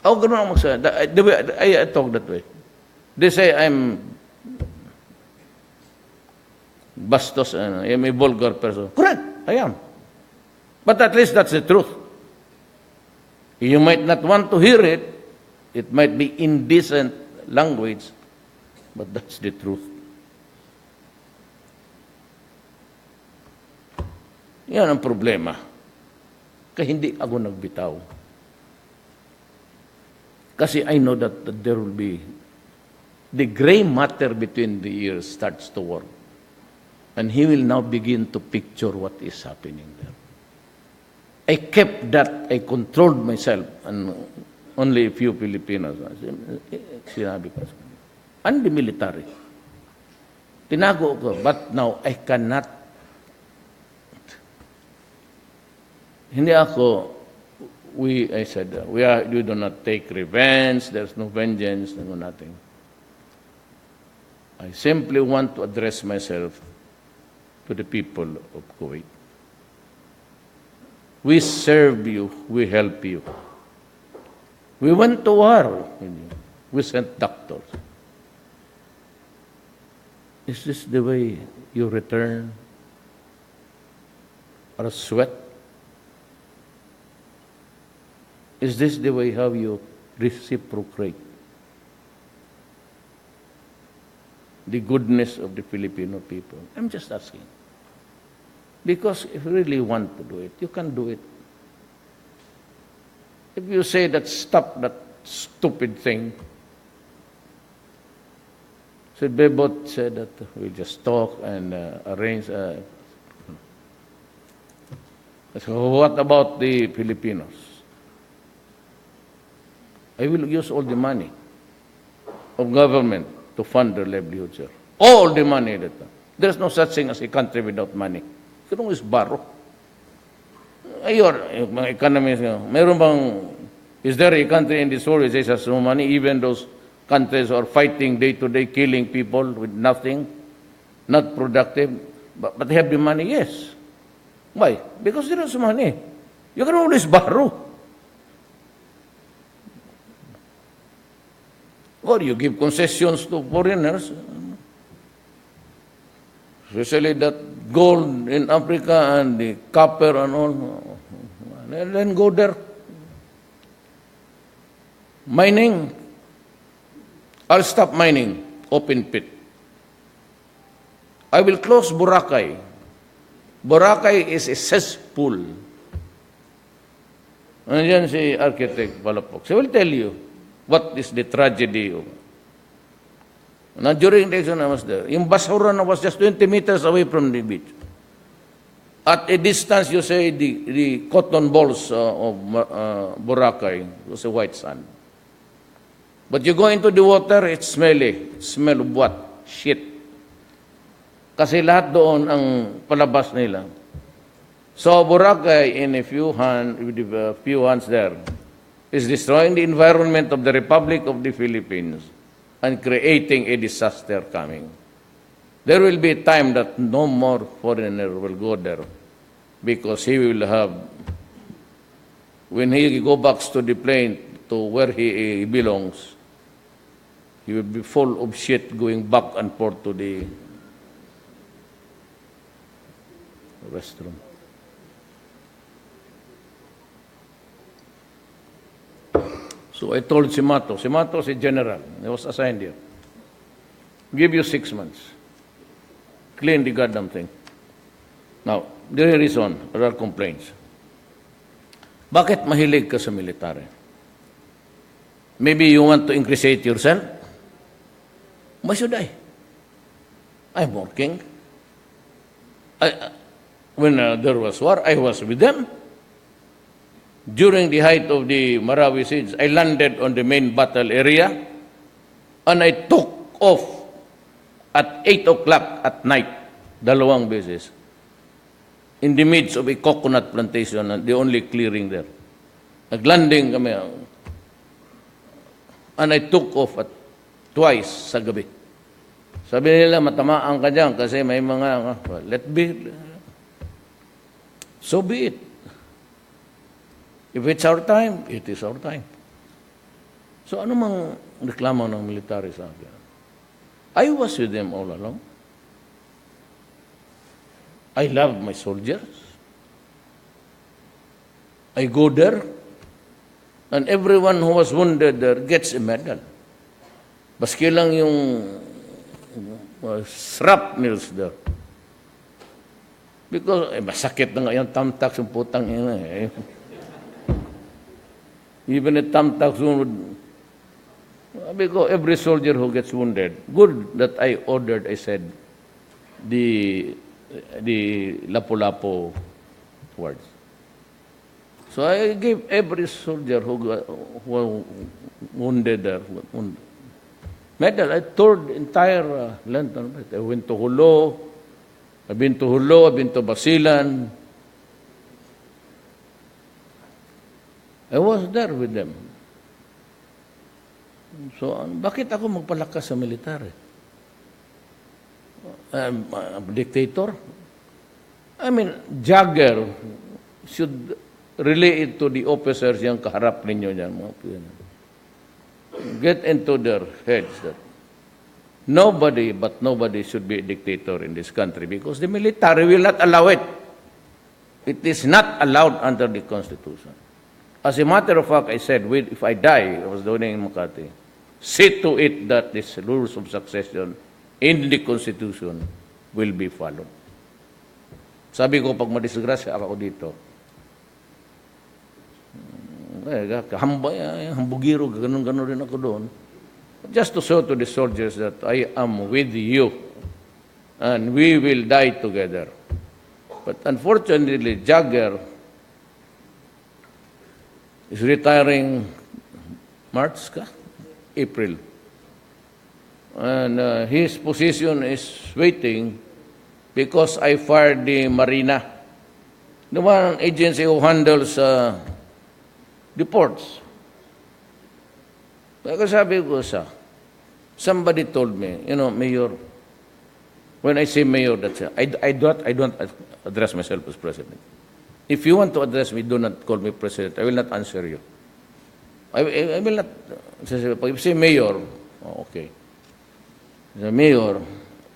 How ganun ang magsabi? I talk that way. They say I'm bastos, I'm a vulgar person. Correct, I am. But at least that's the truth. You might not want to hear it. It might be indecent language, but that's the truth. Yan ang problema. Kaya hindi ako nagbitaw. Kasi I know that there will be, the gray matter between the ears starts to work. And he will now begin to picture what is happening there. I kept that, I controlled myself, and only a few Filipinos. Sinabi ko, and the military. Tinago ko, but now I cannot. Hindi ako, I said, we do not take revenge, there's no vengeance, no nothing. I simply want to address myself to the people of Kuwait. We serve you, we help you. We went to war. We sent doctors. Is this the way you return? Or sweat? Is this the way how you reciprocate the goodness of the Filipino people? I'm just asking. Because if you really want to do it, you can do it. If you say that, stop that stupid thing. So Bebot said that we'll just talk and arrange. So what about the Filipinos? I will use all the money of government to fund their livelihood, sir. All the money that there's no such thing as a country without money. You know, is borrow. Ayon, mga economists, meron bang, is there a country in this world which has no money, even those countries are fighting day-to-day, killing people with nothing, not productive, but they have the money? Yes. Why? Because there is money. You can always borrow. Or you give concessions to foreigners, especially that gold in Africa and the copper and all. Then go there. Mining, I'll stop mining, open pit. I will close Boracay. Boracay is a cesspool. Nandiyan si Architect Palafox. He will tell you what is the tragedy of. Now, during the election I was there, yung basura was just 20 meters away from the beach. At a distance, you say, the cotton balls of Boracay was a white sand. But you go into the water, it's smelly. Smell of what? Shit. Kasi lahat doon ang palabas nila. So Boracay, in a few hands there, is destroying the environment of the Republic of the Philippines and creating a disaster coming. There will be a time that no more foreigner will go there because he will have, when he go back to the plane to where he belongs, he will be full of shit going back and forth to the restroom. So I told Simato is a general, he was assigned here. Give you 6 months. Clean the goddamn thing. Now, there is one, there are complaints. Bakit mahilig ka sa military? Maybe you want to ingratiate yourself? Why should I? I'm working. When there was war, I was with them. During the height of the Marawi siege, I landed on the main battle area and I took off at 8 o'clock at night, 2 beses, in the midst of a coconut plantation and the only clearing there. Naglanding kami and I took off at twice sa gabi. Sabi nila, matamaan ka dyan kasi may mga, let be. So be it. If it's our time, it is our time. So ano mang reklamo ng military sa akin? I was with them all along. I love my soldiers. I go there, and everyone who was wounded there gets a medal. Baski lang yung shrapnels there. Because, masakit na nga yung tamtak yung putang ina eh. Even a tamtak would, because every soldier who gets wounded, good that I ordered, I said, the Lapu-Lapu words. So I gave every soldier who wounded there, medal. I toured the entire land. I went to Hulo, I've been to Basilan. I was there with them. So, bakit ako magpalakas sa military? I'm a dictator? I mean, Jagger should relay it to the officers yung kaharap ninyo dyan. Get into their heads that nobody should be a dictator in this country because the military will not allow it. It is not allowed under the Constitution. As a matter of fact, I said, if I die, I was doing in Makati, see to it that these rules of succession in the Constitution will be followed. Sabi ko, pag madisgrasya ako dito, hambugiro, ganun-ganun rin ako doon. Just to show to the soldiers that I am with you and we will die together. But unfortunately, Jagger is retiring March ka? April. And his position is waiting because I fired the Marina, the one agency who handles the ports. Kaya sabi ko somebody told me, Mayor, when I say Mayor, that's I don't address myself as President. If you want to address me, do not call me President. I will not answer you. I will not. If you say Mayor, okay. The Mayor,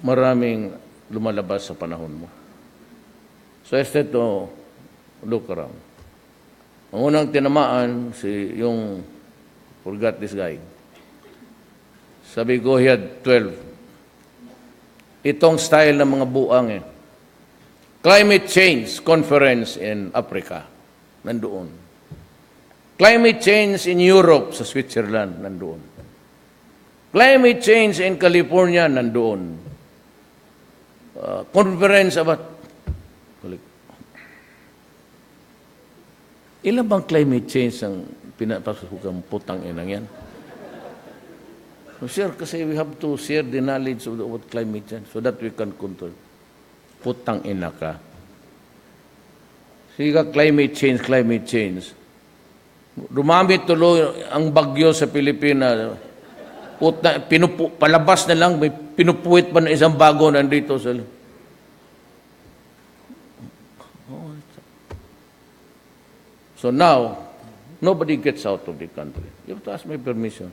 maraming lumalabas sa panahon mo. So I said to look around. Ang unang tinamaan, forgot this guy. Sabi ko, he had 12. Itong style ng mga buang Climate Change Conference in Africa, nandoon. Climate Change in Europe, sa Switzerland, nandoon. Climate change in California, nandoon. Conference about... Ilan bang climate change ang pinapasukang putang inang yan? Sir, kasi we have to share the knowledge of what climate change so that we can control. Putang ina ka. Sige, climate change. Dumami tuloy ang bagyo sa Pilipinas. Palabas na lang, may pinupuwit pa na isang bago nandito sa... So now, nobody gets out of the country. You have to ask my permission.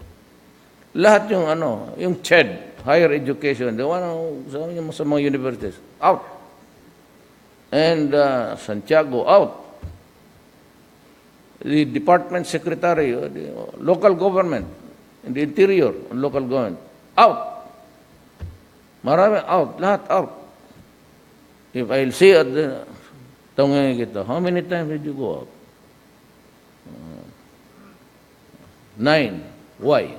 Lahat yung CHED, higher education, the one sa mga universities, out. And Santiago, out. The department secretary, the local government, in the interior, local government, out. Marami out, lahat out. If I'll see at the, tawagin kita, how many times did you go out? 9. Why?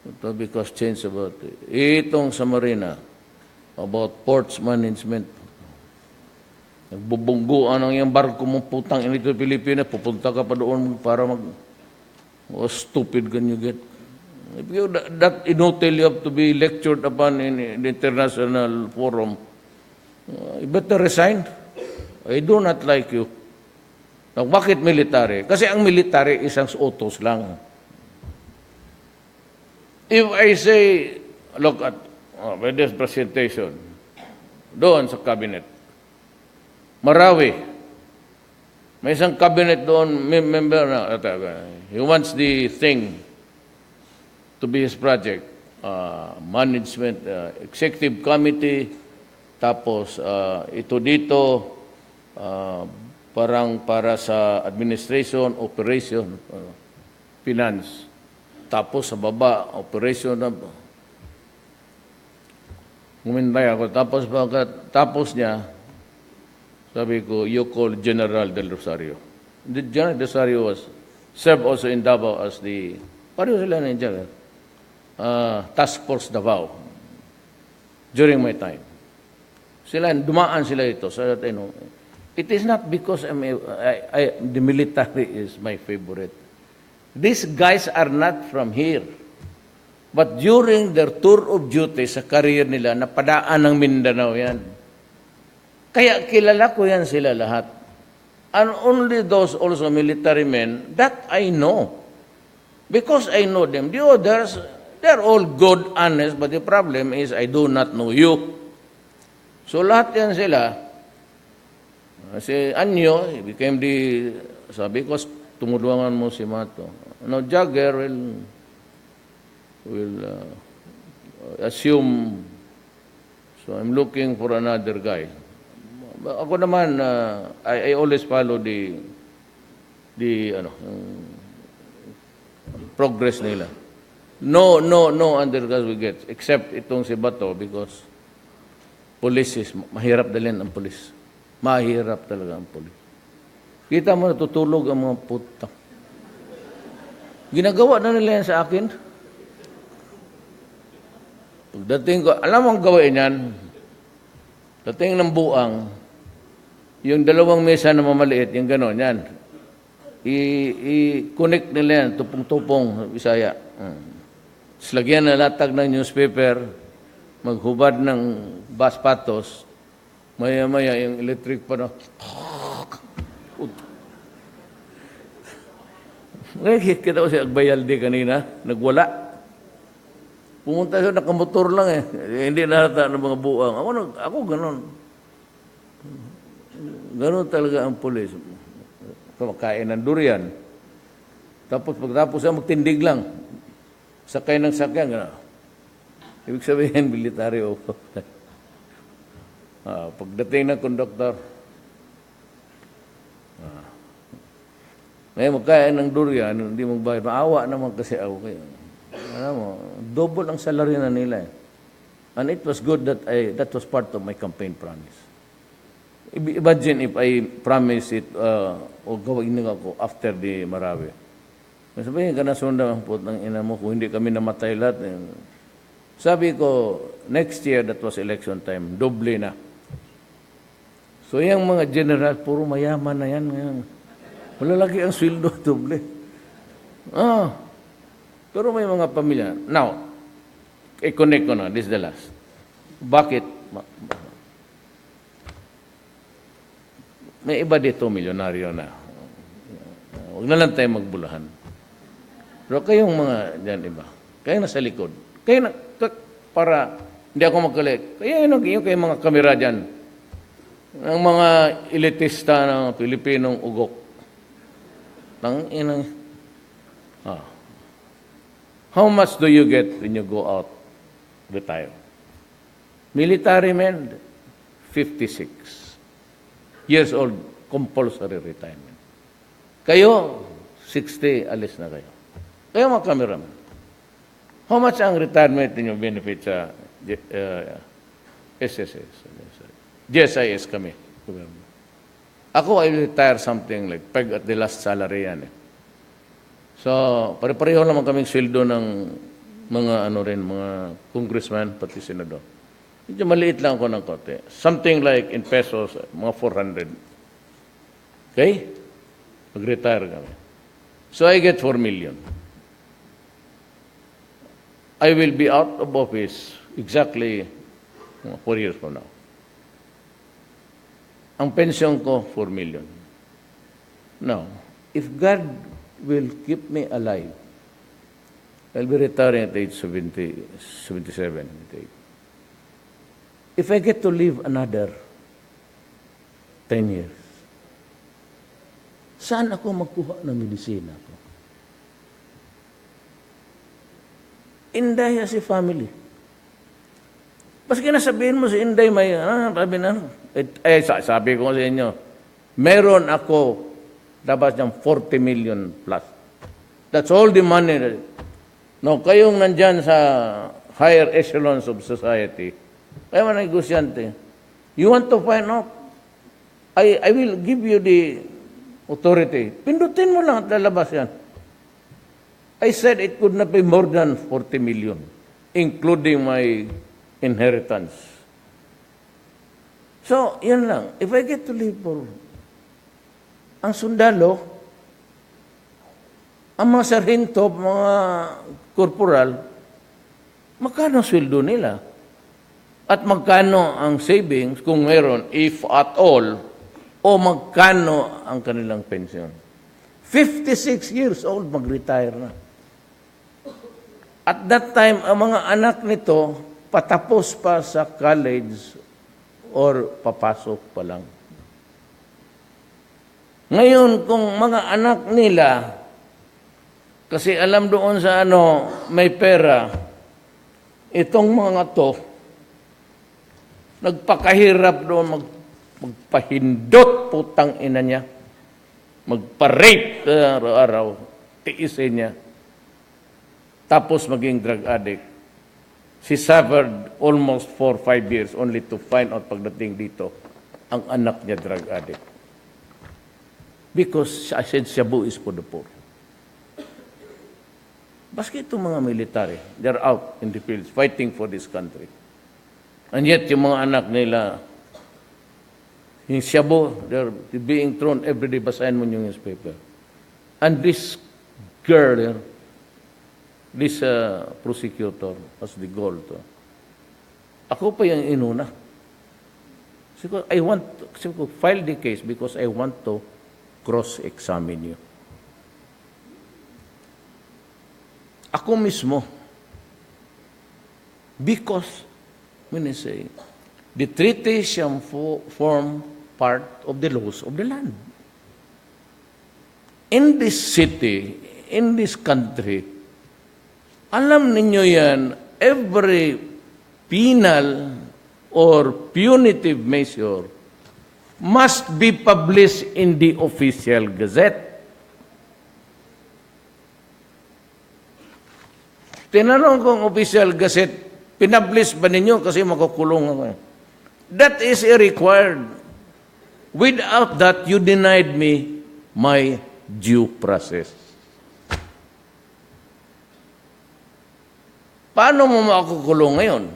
Ito because change about itong sa Marina, about ports management. Nagbubungguan ang yung barko mong putang inito Pilipinas, pupunta ka pa doon para how stupid can you get? If you, that in hotel you have to be lectured upon in the international forum, you better resign. I do not like you. Now, bakit military? Kasi ang military isang utos lang. If I say, look at by this presentation, doon sa cabinet, Marawi, may isang cabinet doon, member na, he wants the thing to be his project, management, executive committee, tapos ito dito, parang para sa administration, operation, finance. Tapos sa baba, operation na, ngumintay ako. Tapos niya, sabi ko, you call General Del Rosario. The General Del Rosario was served also in Davao as the, paano sila na yung Task Force Davao during my time. Dumaan sila ito. So that I know, it is not because the military is my favorite. These guys are not from here. But during their tour of duty sa career nila, napadaan ng Mindanao yan. Kaya kilala ko yan sila lahat. And only those also military men that I know. Because I know them. The others, they're all good, honest, but the problem is I do not know you. So lahat yan sila. Si Anyo, he became sabi ko, tumulungan mo si Mato. Now, Jagger will assume, so I'm looking for another guy. Ako naman, I always follow the progress nila. No other guys we get, except itong si Bato, because police is, mahirap dalhin ang police. Mahirap talaga ang police. Kita mo, natutulog ang mga puta. Ginagawa na nila yan sa akin. Pagdating ko, alam mo ang gawin yan? Dating ng buang, yung dalawang mesa na mamaliit, yung gano'n, yan. I-connect nila yan, tupong-tupong, Bisaya. Tapos lagyan na latag ng newspaper, maghubad ng bus patos, maya-maya yung electric pa na. Ngayon, kita ko si Agbayalde kanina, nagwala. Pumunta siya, nakamotor lang eh. Hindi nalata ng mga buang. Ako ganon. Ganon talaga ang pulis. Kumakain ng durian. Tapos pagtapos siya magtindig lang. Sakay ng sakyan. Gano'n. Ibig sabihin, military o. Pagdating ng konduktor, ngayon magkain ng durian, hindi magbayad. Maawa naman kasi ako kayo. Alam mo, double ang salary na nila eh. And it was good that was part of my campaign promise. Imagine if I promise it o gawin na ako after the Marawi. Sabihin ka na sundan ang putang ina mo kung hindi kami namatay lahat. Sabi ko, next year, that was election time, doble na. So yung mga general, puro mayaman na yan ngayon. Malalaki ang sweldo, doble. Pero may mga pamilya. Now, i-connect ko na, this is the last. Bakit? May iba dito, milyonaryo na. Huwag na lang tayo magbulahan. Pero kayong mga dyan iba, kayo nasa likod. Kayo na, para hindi ako magkalik. Kaya yung kayong mga kamera dyan. Ang mga elitista ng Pilipinong ugok. How much do you get when you go out, retire? Military men, 56 years old, compulsory retirement. Kayo, 60, alis na kayo. Kayo mga cameraman. How much ang retirement ninyo benefit sa SSS? GSIS kami. Ako, I will retire something like peg at the last salary yan eh. So, pare-pareho naman kaming sweldo ng mga mga congressman, pati senador. Medyo maliit lang ako ng kote. Something like in pesos, mga 400. Okay? Mag-retire kami. So I get 4 million. I will be out of office exactly 4 years from now. Ang pensyon ko, 4 million. Now, if God will keep me alive, I'll be retiring at age 77, 78. If I get to live another 10 years, saan ako magkuha ng medisina ko? Inday si family. Maski nasabihin mo si Inday may, sabi ko sa inyo, meron ako dapat niyang 40 million plus. That's all the money. No, kayong nandyan sa higher echelons of society, kaya mga negosyante, you want to find out, I will give you the authority. Pindutin mo lang at lalabas yan. I said it could not be more than 40 million, including my inheritance. So, yan lang. If I get to live for ang sundalo, ang mga sarhento, mga korporal, magkano sweldo nila? At magkano ang savings, kung meron, if at all, o magkano ang kanilang pensyon? 56 years old, mag-retire na. At that time, ang mga anak nito, patapos pa sa college or papasok pa lang. Ngayon, kung mga anak nila, kasi alam doon sa may pera, itong mga to, nagpakahirap doon, magpahindot putang ina niya, magpa-rape araw-araw, tiisin niya, tapos maging drug addict. She suffered almost 4-5 years only to find out pagdating dito, ang anak niya drug addict. Because I said Shabu is for the poor. Baski itong mga military, they're out in the fields fighting for this country. And yet, yung mga anak nila, yung Shabu, they're being thrown every day, basahin mo yung newspaper. And this girl, this prosecutor has the goal to. Ako pa yung inuna. Siguro, file the case because I want to cross-examine you. Ako mismo. Because, when I say, the treaty shall form part of the laws of the land. In this city, in this country, alam ninyo yan, every penal or punitive measure must be published in the official gazette. Tinanong kong official gazette, pinablish ba ninyo kasi makukulong ako? That is required. Without that, you denied me my due process. Paano mo makukulong ngayon?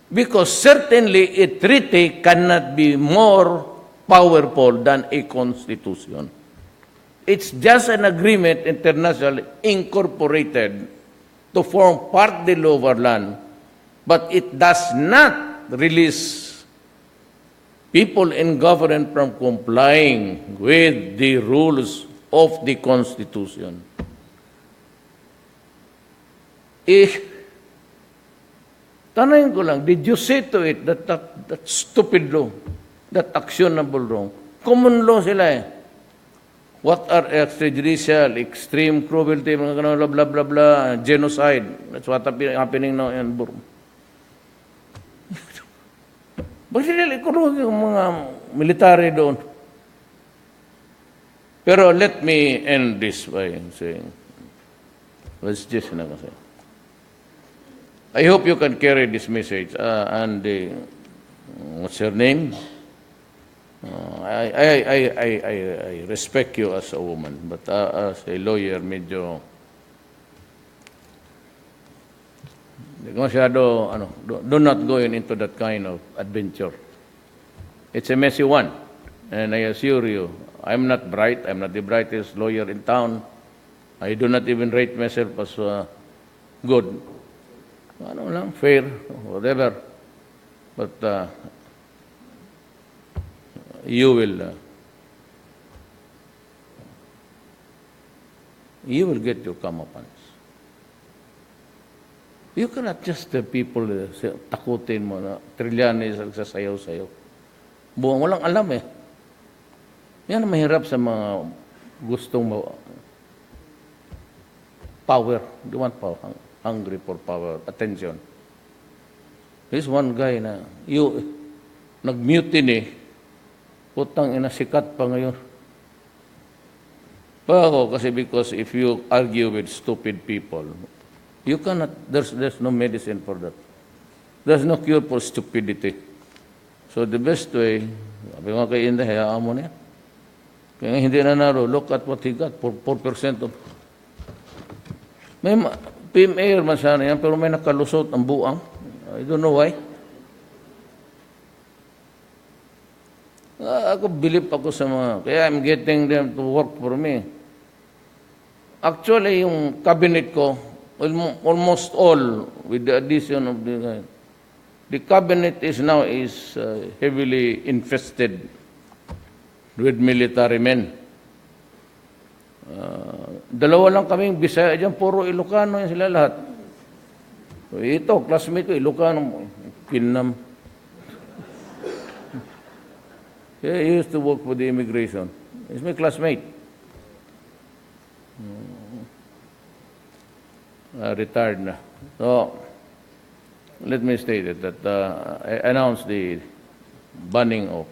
Because certainly a treaty cannot be more powerful than a constitution. It's just an agreement internationally incorporated to form part of the law of our land, but it does not release people in government from complying with the rules of the Constitution. Tanayin ko lang, did you say to it that stupid law, that actionable wrong? Common law sila eh. What are extrajudicial, extreme cruelty, mga ganun, blah, blah, blah, blah, genocide. That's what happening now in Burma. Bakit sila ikurog yung mga military doon? Pero let me end this by saying, let's just na kasi. I hope you can carry this message. What's your name? I respect you as a woman, but as a lawyer, medyo masyado, do not go into that kind of adventure. It's a messy one, and I assure you, I'm not bright. I'm not the brightest lawyer in town. I do not even rate myself as good. Ano lang, fair, whatever. But you will get your comeuppance. You cannot just people takutin mo na Trillanes ang sasayaw-sayaw. Buong walang alam eh. Yan ang mahirap sa mga gustong power. They want power. Hungry for power. Attention. There's one guy na nag-mutiny. Putang ina, sikat pa ngayon. Pa ako, kasi because if you argue with stupid people, you cannot, there's no medicine for that. There's no cure for stupidity. So the best way, sabi nga kay Inday, hayaan mo na yan. Kaya hindi nanalo, look at what he got, 4% of... May PMA man sana yan, pero may nakalusot ang buang. I don't know why. Ako, believe ako sa mga... Kaya I'm getting them to work for me. Actually, yung cabinet ko, almost all, with the addition of the cabinet is now heavily infested with military men. Dalawa lang kaming Bisaya dyan, puro Ilocano yan sila lahat. So, ito, classmate ko, Ilocano, Kinam. He used to work for the immigration. He's my classmate. Retired na. So, let me state it, that I announced the banning of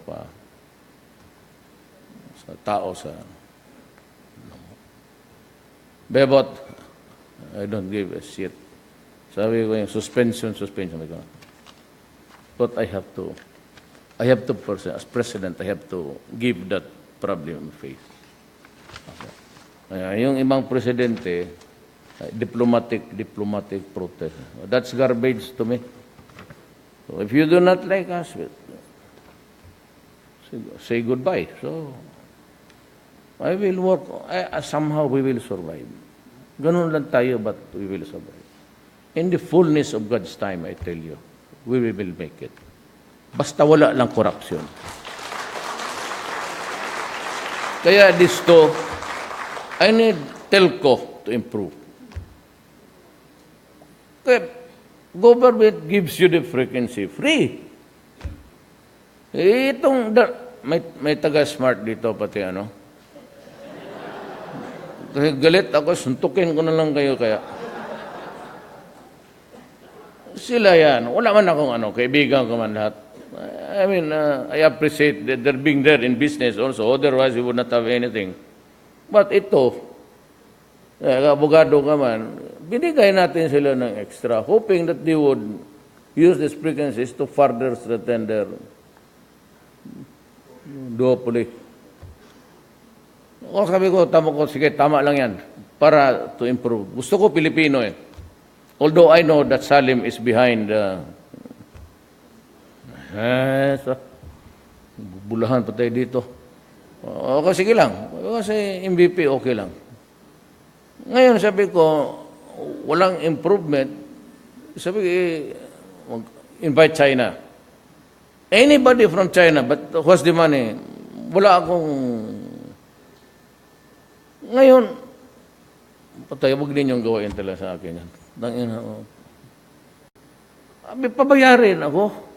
tao sa Bebot. I don't give a shit. Sabi ko yung suspension. But I have to, as president, I have to give that problem a face. Okay. Yung ibang presidente, diplomatic protest. That's garbage to me. So if you do not like us, say goodbye. So I will work. Somehow we will survive. Ganun lang tayo, but we will survive. In the fullness of God's time, I tell you, we will make it. Basta wala lang corruption. Kaya disto, I need telco to improve. Kaya government gives you the frequency free. May taga-smart dito pati ano. Kasi galit ako, suntukin ko na lang kayo kaya. Sila yan. Wala man akong kaibigan ko man lahat. I mean, I appreciate that they're being there in business also. Otherwise, we would not have anything. But ito, abogado ka man, binigay natin sila ng extra, hoping that they would use these frequencies to further strengthen their duopoly. O sabi ko, sige, tama lang yan, para to improve. Gusto ko Pilipino eh. Although I know that Salim is behind bulahan pa tayo dito. Okay, sige lang. Kasi MVP, okay lang. Ngayon, sabi ko, walang improvement. Sabi ko, invite China. Anybody from China, but what's the money? Wala akong... Ngayon, patay, huwag ninyong gawain talaga sa akin yan. Pabayarin ako.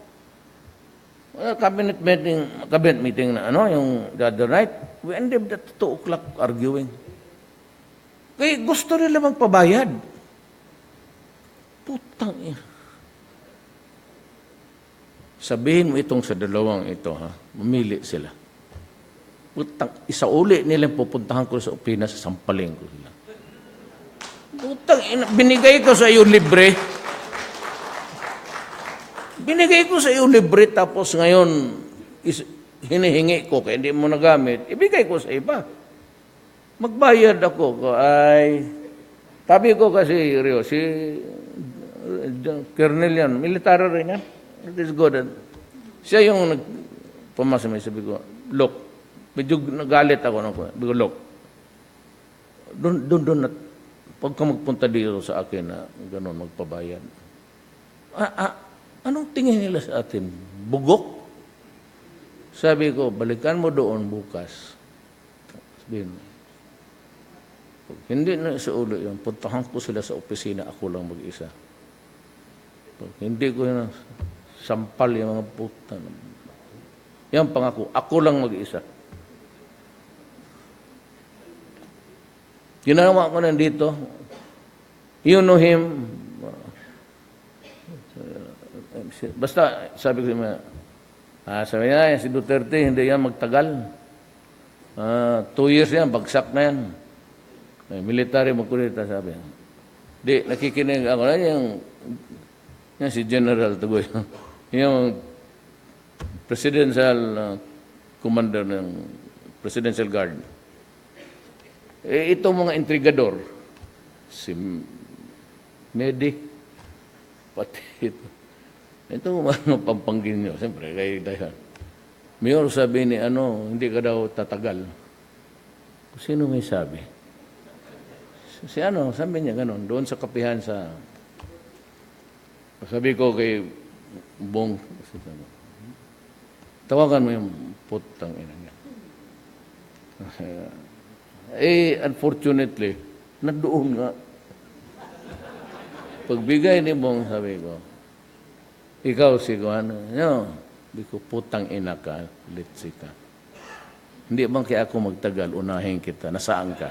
Cabinet meeting na yung the other night, we ended at 2 o'clock arguing. Kaya gusto nila magpabayad. Putang ina. Sabihin mo itong sa dalawang ito, ha? Mamili sila. Putang, isa uli nilang pupuntahan ko sa opina, sa sampaling ko sila. Putang ina, binigay ko sa iyo libre. Binigay ko sa iyo libre, tapos ngayon, hinihingi ko, kaya hindi mo nagamit, ibigay ko sa iba. Magbayad ako. Tabi ko kasi, Rio, si Colonel yan, military rin yan. It is good. Siya yung nagpamasamay, sabi ko, look, medyo nagalit ako. Sabi ko, look, doon, pagka magpunta dito sa akin na gano'n, magpabayad. Anong tingin nila sa atin? Bugok? Sabi ko, balikan mo doon bukas. Sabihin mo, hindi na sa ulo yun, puntahan ko sila sa opisina, ako lang mag-isa. Hindi ko na sampal yung mga puta. Yan pangako, ako lang mag-isa. Ginawa ko nandito, you know him, basta sabi ko sabi niya, si Duterte, hindi yan magtagal. 2 years yan, bagsak na yan. Military magkunita, sabi. Di, nakikinig ako na yung si General Tugoy. Yung presidential commander ng Presidential Guard. Itong mga intrigador, si Medi, pati ito. Ito mga pampangkin nyo, siyempre, kayo dahan. Mayor sabi ni hindi ka daw tatagal. Sino may sabi? Si sabi niya gano'n, doon sa kapihan sa... Sabi ko kay Bong, tawagan mo yung putang ina niya. Unfortunately, nandoon nga. Pagbigay ni Bong, sabi ko, ikaw si Juan, sabi ko, putang ina ka, litsi ka. Hindi bang kaya ako magtagal, unahin kita, nasaan ka?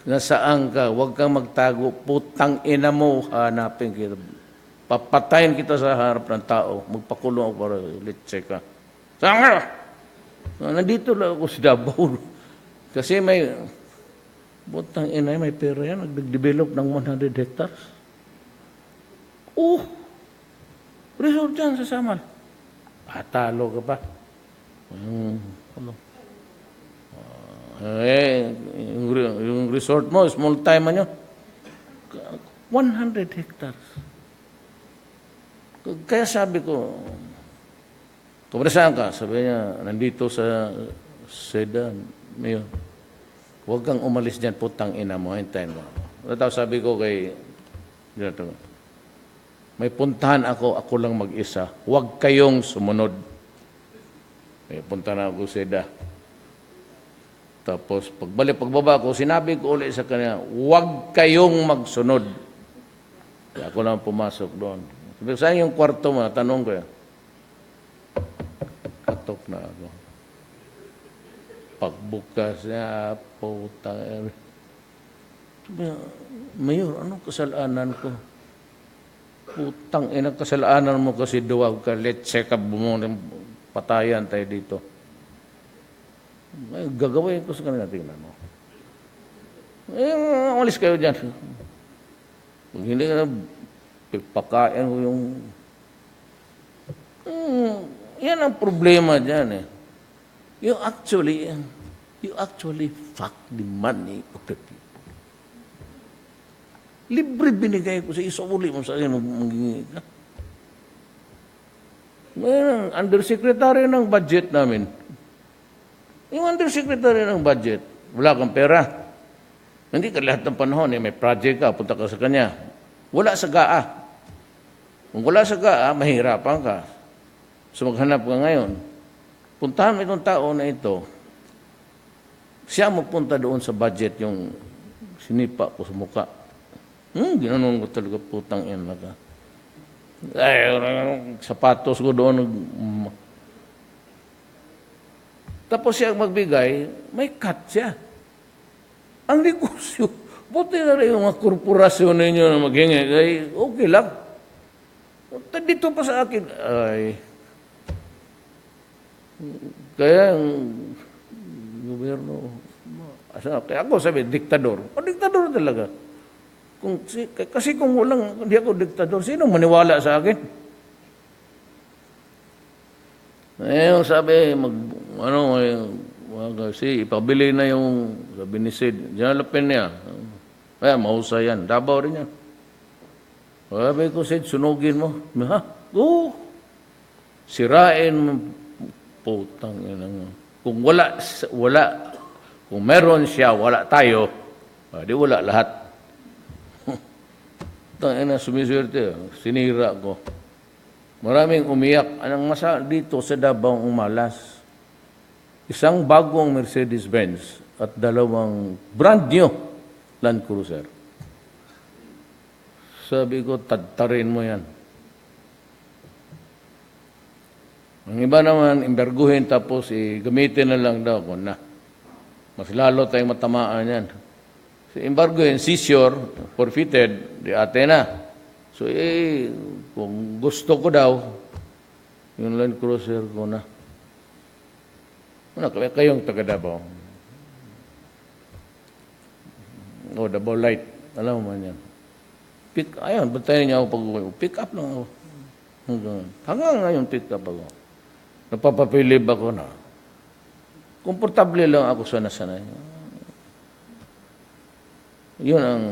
Nasaan ka? Huwag kang magtago. Putang ina mo, hanapin kita. Papatayin kita sa harap ng tao. Magpakulong ako para litse ka. Saan ka? Nandito lang ako sa Davao. Kasi may, putang ina, may pera yan. Nag-develop ng 100 hectares. Resort yan sa Samal. Patalo ka pa. Yung resort mo, small time nyo, 100 hectares. Kaya sabi ko, Kumusta saan ka? Sabi niya, nandito sa Sedan. Mayor, huwag kang umalis dyan, putang ina mo, hintayin mo ako. Tapos sabi ko kay, may puntahan ako lang mag-isa. Huwag kayong sumunod. May puntahan ako sa Seda. Tapos pagbaba ko, sinabi ko ulit sa kanya, huwag kayong magsunod. Kaya ako lang pumasok doon. Sabi ko, saan yung kwarto mo? Tanong ko yan. Katok na ako. Pagbukas niya, putang. Sabi niya, Mayor, anong kasalanan ko? Putang ina, kasalanan mo kasi duwag ka. Let's check up mo. Patayan tayo dito. Ay, gagawin ko sa kanila. Tingnan mo. Umalis kayo dyan. Pag hindi ka na pagpakain ko yung... yan ang problema dyan eh. You actually fuck the money of the people. Libre binigay ko sa isuli mo sa akin, maghingi ka. Ngayon, undersecretary ng budget namin. Yung undersecretary ng budget, wala kang pera. Hindi ka lahat ng panahon, may project ka, punta ka sa kanya. Wala sa GAA. Kung wala sa GAA, mahirapan ka. So maghanap ka ngayon. Puntahan mo itong tao na ito, siya mapunta doon sa budget yung sinipa ko sa mukha. Ginanong ko talaga, putang ina ka. Ay, sapatos ko doon. Tapos siya magbigay, may cut siya. Ang negosyo, buti na rin yung mga korporasyon ninyo na maghingi, ay okay lang. Dito pa sa akin, ay... Kaya ang gobyerno, kaya ako sabi, diktador. O diktador talaga. Kasi kung walang, hindi ako diktador, sino maniwala sa akin? Yung sabi, ipabili na yung, sabi ni Sid, dinalapin niya. Kaya mahusay yan. Dabaw rin yan. Sabi ko, Sid, sunugin mo. Ha? Oo. Sirain mo. Putang ina. Kung wala, kung meron siya, wala tayo, di wala lahat. Putang ina, sumiswerte. Sinira ko. Maraming umiyak. Anong dito sa Davao umalas. Isang bagong Mercedes-Benz at 2 brand new Land Cruiser. Sabi ko, tadtarin mo yan. Ang iba naman, imberguhin tapos gamitin na lang daw. Kung na, mas lalo tayong matamaan yan. So, imberguhin, seizure, forfeited, di ate na. So, kung gusto ko daw, yung Land Cruiser ko na. Kayong taga-Davao. Davao Light. Alam mo man yan. Ayun, bantayan niya ako pick up lang ako. Hanggang ngayon, pick up ako. Napapapilib ako na. Komportable lang ako sana-sanay. Yun ang...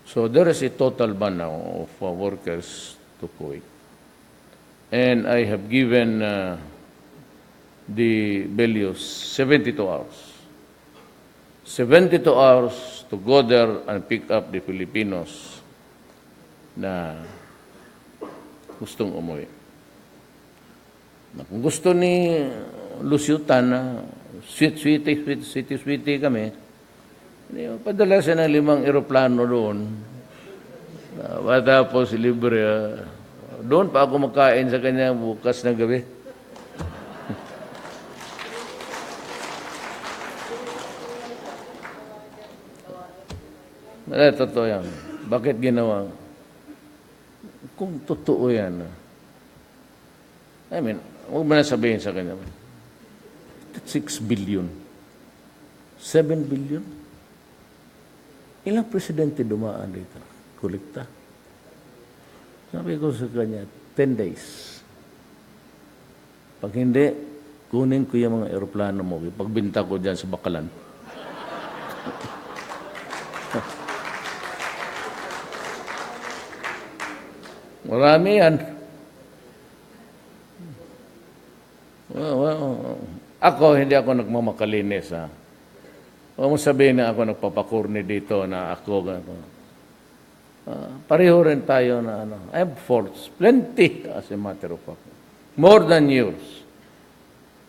So there is a total ban now of workers to Kuwait. And I have given the values 72 hours. 72 hours to go there and pick up the Filipinos na gustong umuwi. Kung gusto ni Luciutan na sweetie kami, padala siya ng 5 eroplano doon. Tapos libre. Doon pa ako makain sa kanya bukas ng gabi. Totoo yan. Bakit ginawa? Kung totoo yan, huwag mo na sabihin sa kanya, 6 billion. 7 billion? Ilang presidente dumaan dito? Kolekta. Sabi ko sa kanya, 10 days. Pag hindi, kunin ko yung mga aeroplano mo. Pagbinta ko dyan sa Bakalan. Marami yan. Ako, hindi ako nagmamakalinis, ha. Huwag mo sabihin na ako nagpapakurni dito na ako. Pareho rin tayo na ano. I have faults. Plenty, as a matter of fact. More than yours.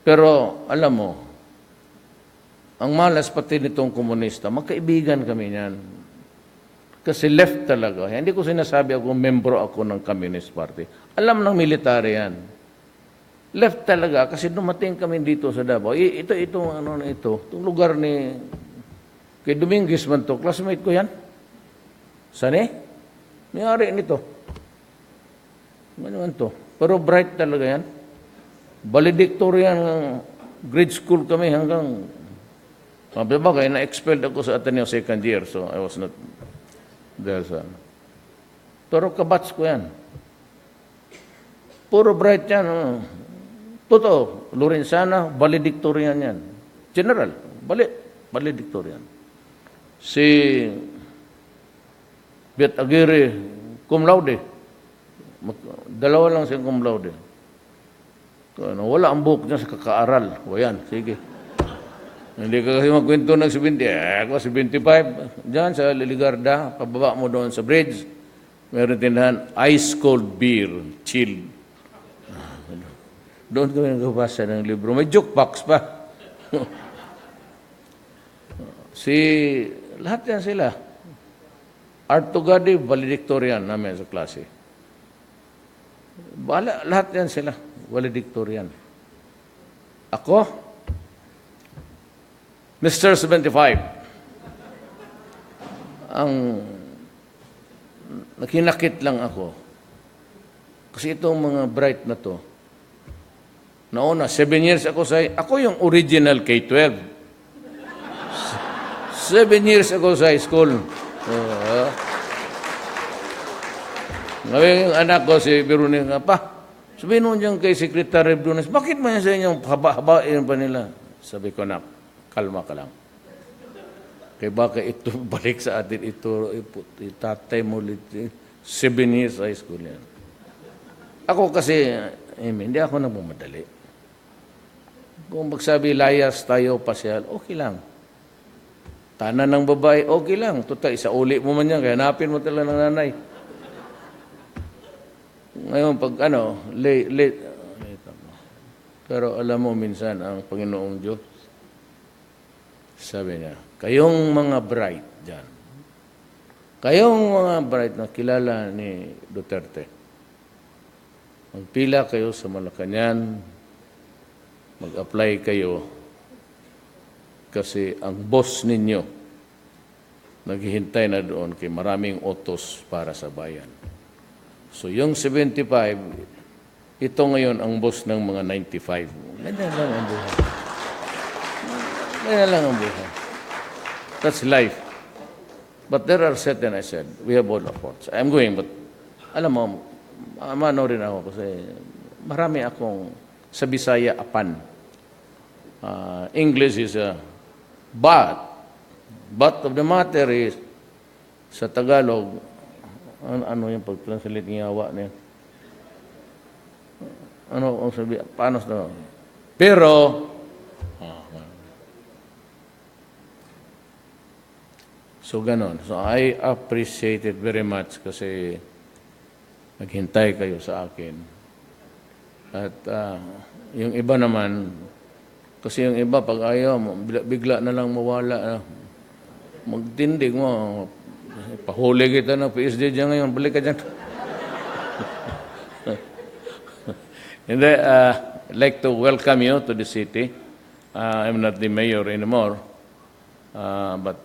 Pero, alam mo, ang malas pati nitong komunista, magkaibigan kami niyan. Kasi left talaga. Hindi ko sinasabi ako, membro ako ng Communist Party. Alam ng military yan. Left talaga kasi dumating kami dito sa Davao. Itong lugar ni kay Dominguez man to, classmate ko yan. Sani? May-ari nito. Ano man to? Pero bright talaga yan. Valedictorian grade school kami hanggang bagay na-expelled ako sa Ateneo second year, so I was not there. Pero kabats ko yan. Puro bright yan. Totoo, Lorenzana, valedictorian yan. General, valedictorian. Si Bet Aguirre, cum laude. Dalawa lang siyang cum laude. Wala ang buhok niya sa kakaaral. O yan, sige. Hindi ka kasi magkwento ng 70. Ako 75. Diyan sa Liligarda, pababa mo doon sa bridge, meron tindahan, ice cold beer, chilled. Doon kami nagbabasa ng libro. May jukebox pa. Lahat yan sila. Artugadi, valedictorian namin sa klase. Lahat yan sila, valedictorian. Ako, Mr. 75, ang nakinakit lang ako. Kasi itong mga bright na to, nauna, 7 years ako yung original K-12. 7 years ako sa high school. Ngayon yung anak ko, si Veronica, sabihin nun dyan kay Secretary Brunes, bakit man yan sa inyong haba-habain pa nila? Sabi ko, nak, kalma ka lang. Kaya baka ito, balik sa atin, ito, itatay mo, 7 years high school yan. Ako kasi, hindi ako nagmamadali. Kung magsabi, layas tayo, pasyal, okay lang. Tanan ng babae, okay lang. Total, isa uli mo man yan, kaya hanapin mo talaga ng nanay. Ngayon, pag late. Pero alam mo, minsan, ang Panginoong Diyos, sabi niya, kayong mga bright dyan, kayong mga bright na kilala ni Duterte, magpila kayo sa Malacanang, mag-apply kayo kasi ang boss ninyo naghihintay na doon kay maraming otos para sa bayan. So yung 75, ito ngayon ang boss ng mga 95. Ganyan lang ang buhay. Ganyan lang ang buhay. That's life. But there are certain, I said, we have all our faults. I'm going, but alam mo, mano rin ako kasi marami akong sa Bisaya apan. English is but of the matter is sa Tagalog ano yung pag-translate ng yawa niya, ano ang sabi, paano sa pero so ganon. So I appreciate it very much kasi naghintay kayo sa akin. At yung iba naman, kasi yung iba, pag ayaw mo, bigla na lang mawala. Magtindig mo, pahuli kita ng PSD dyan ngayon, balik ka dyan. And I'd like to welcome you to the city. I'm not the mayor anymore, but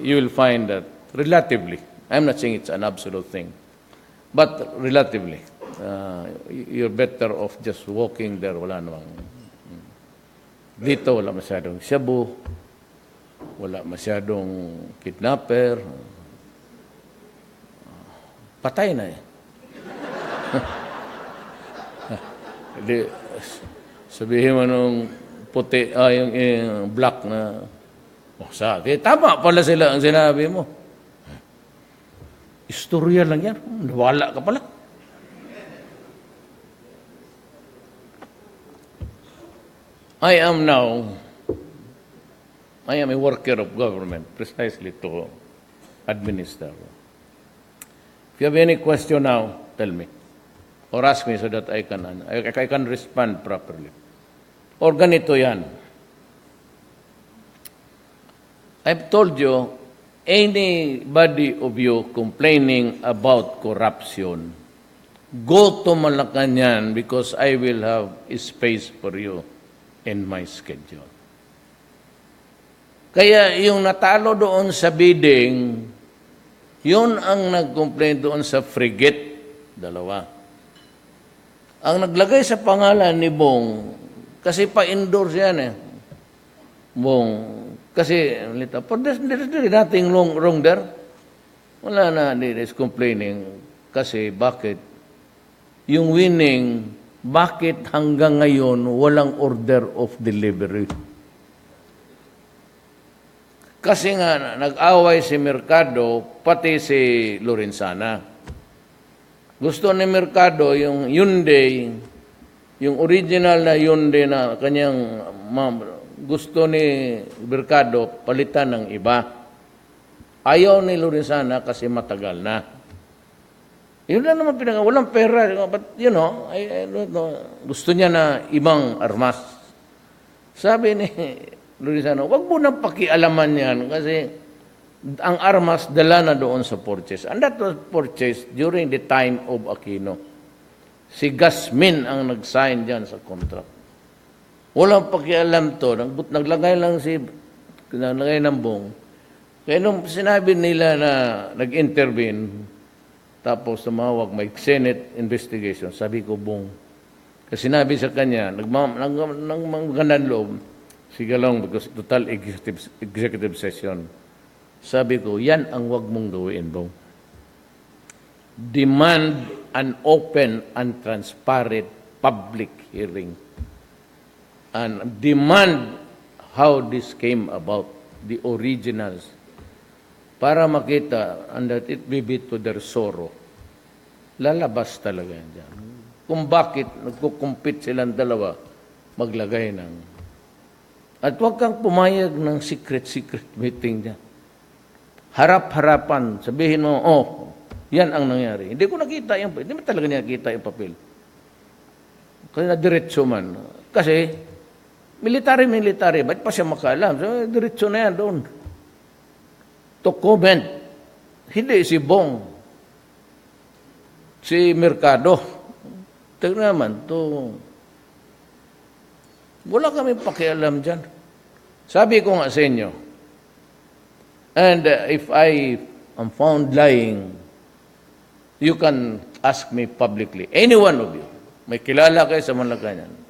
you will find that relatively, I'm not saying it's an absolute thing, but relatively, you're better off just walking there. Wala namang dito, wala masyadong shabu, wala masyadong kidnapper. Patay na eh. Hindi, sabihin mo nung puti, yung black na, sabi, tama pala sila ang sinabi mo. Istorya lang yan. Wala ka pala. I am a worker of government precisely to administer. If you have any question now, tell me. Or ask me so that I can respond properly. Or ganito yan. I've told you, anybody of you complaining about corruption, go to Malacanang because I will have space for you in my schedule. Kaya yung natalo doon sa bidding, yun ang nag-complain doon sa frigate, dalawa. Ang naglagay sa pangalan ni Bong, kasi pa-endorse yan eh. Bong, kasi, there's nothing wrong there. Wala na, is complaining. Kasi, bakit? Yung winning, bakit hanggang ngayon walang order of delivery? Kasi nga, nag-away si Mercado, pati si Lorenzana. Gusto ni Mercado yung Hyundai, yung original na Hyundai na kanyang gusto ni Mercado palitan ng iba. Ayaw ni Lorenzana kasi matagal na. Yun lang naman walang pera. But, I don't know, gusto niya na ibang armas. Sabi ni Lorenzana, wag mo nang pakialaman yan kasi ang armas dala na doon sa purchase. And that was purchased during the time of Aquino. Si Gasmin ang nag-sign dyan sa contract. Walang pakialam to. Naglagay lang naglagay ng Bong. Kaya nung sinabi nila na nag-intervene, tapos tumawag, may Senate investigation, sabi ko, Bong. Kasi sinabi sa kanya, magandang loob, sigalong because total executive session. Sabi ko, yan ang wag mong gawin, Bong. Demand an open and transparent public hearing. And demand how this came about, the originals, para makita and that it may be to their sorrow. Lalabas talaga yan dyan. Kung bakit nagkukumpit silang dalawa, maglagay ng... At huwag kang pumayag ng secret meeting dyan. Harap-harapan, sabihin mo, yan ang nangyari. Hindi ko nakita yung... Hindi mo talaga niya nakita yung papel. Kasi na-diretso man. Kasi... Military, ba't pa siya makaalam? So, diretso na yan doon. To comment. Hindi si Bong. Si Mercado. Tignan naman, wala kami pakialam dyan. Sabi ko nga sa inyo, and if I am found lying, you can ask me publicly, any one of you, may kilala kayo sa Malacanang,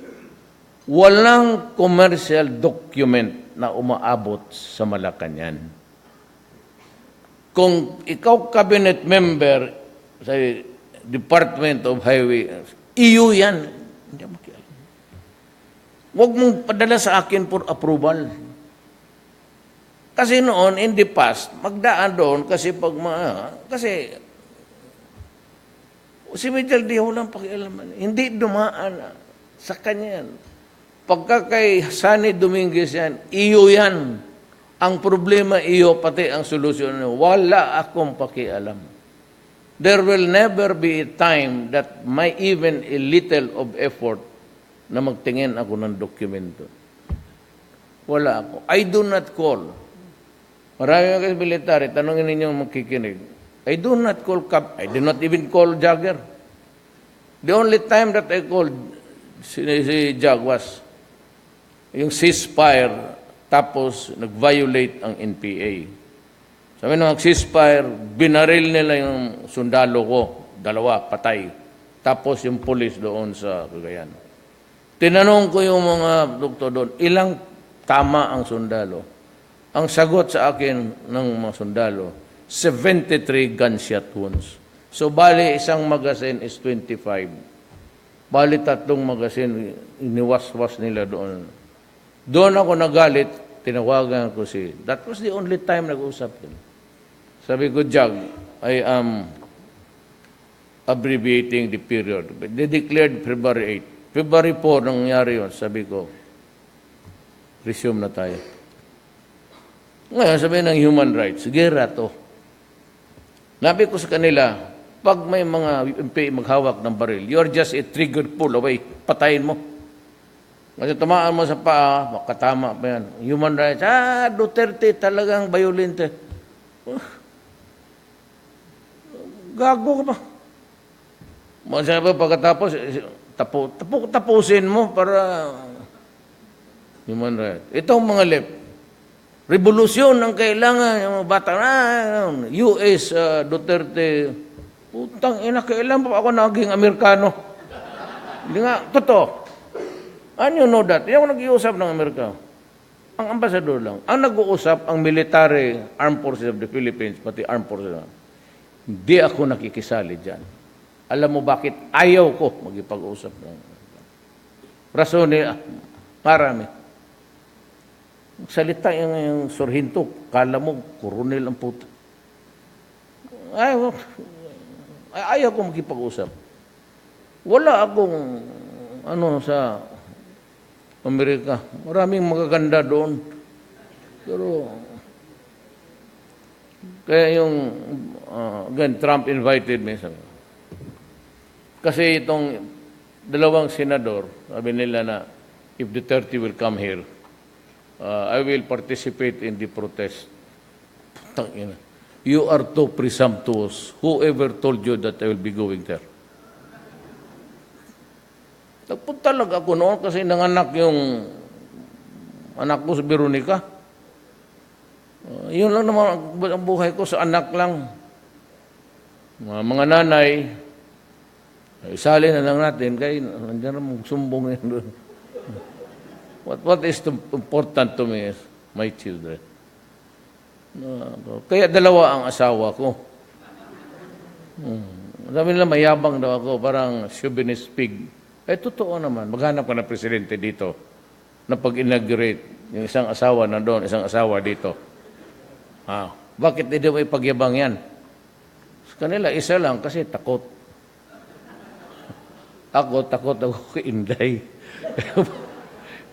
walang commercial document na umaabot sa Malacanang. Kung ikaw cabinet member sa Department of Highway, iyo yan. Hindi mo kialam. Huwag mong padala sa akin for approval. Kasi noon, in the past, magdaan doon kasi kasi si Major Dia walang pakialaman. Hindi dumaan sa kanya yan. Pagka kay Sunny Dominguez yan, iyo yan. Ang problema iyo, pati ang solusyon. Wala akong pakialam. There will never be a time that may even a little of effort na magtingin ako ng dokumento. Wala ako. I do not call. Marami mga military, tanongin ninyo magkikinig. I do not call I did not even call Jagger. The only time that I called si Jag was yung ceasefire, tapos nag-violate ang NPA. Sabi nung ceasefire, binaril nila yung sundalo ko, 2, patay. Tapos yung police doon sa Cagayan. Tinanong ko yung mga doktor doon, ilang tama ang sundalo? Ang sagot sa akin ng mga sundalo, 73 gunshot wounds. So, bali, isang magazine is 25. Bali, 3 magazine, iniwas-was nila doon. Doon ako nagalit, tinawagan ko that was the only time nag-usap yun. Sabi ko, Jag, I am abbreviating the period. They declared February 8. February 4, nangyari yun. Sabi ko, Resume na tayo. Ngayon, sabihin ng human rights, gera to. Nabi ko sa kanila, pag may mga MP maghawak ng baril, you're just a triggered pull away. Patayin mo. Kasi tumaan mo sa paa, makatama pa yan. Human rights, Duterte talagang violente. Gago ka pa. Masabi pagkatapos, tapusin mo para human rights. Itong mga left, revolusyon ang kailangan, yung mga bata, US, Duterte, putang ina, kailan pa ako naging Amerikano? Hindi nga, totoo. And you know that, hindi ako nag-iusap ng Amerika. Ang ambasador lang. Ang nag-uusap, ang military armed forces of the Philippines, pati armed forces. Hindi ako nakikisali dyan. Alam mo bakit ayaw ko magipag-usap ng rason marami. Salita yung surhinto, kala mo, koronel ang puta. Ayaw ko magipag-usap. Wala akong sa Amerika. Maraming magaganda doon. Pero, kaya again, Trump invited me. Kasi itong dalawang senador, sabi nila na, if Duterte will come here, I will participate in the protest. Putang ina. You are too presumptuous. Whoever told you that I will be going there? Nagpunta lang ako noon kasi nanganak yung anak ko sa Veronica. Yun lang naman ang buhay ko, sa anak lang. Mga nanay, isali na lang natin, kaya nandiyan naman sumbong yan doon. What is important to me is my children. Kaya dalawa ang asawa ko. Sabi nila mayabang daw ako, parang chauvinist pig. Totoo naman. Maghanap ka ng presidente dito na pag-inaugurate, yung isang asawa nandoon, isang asawa dito. Bakit hindi mo ipagyabang yan? Sa kanila, isa lang kasi takot. Takot ako kay Inday.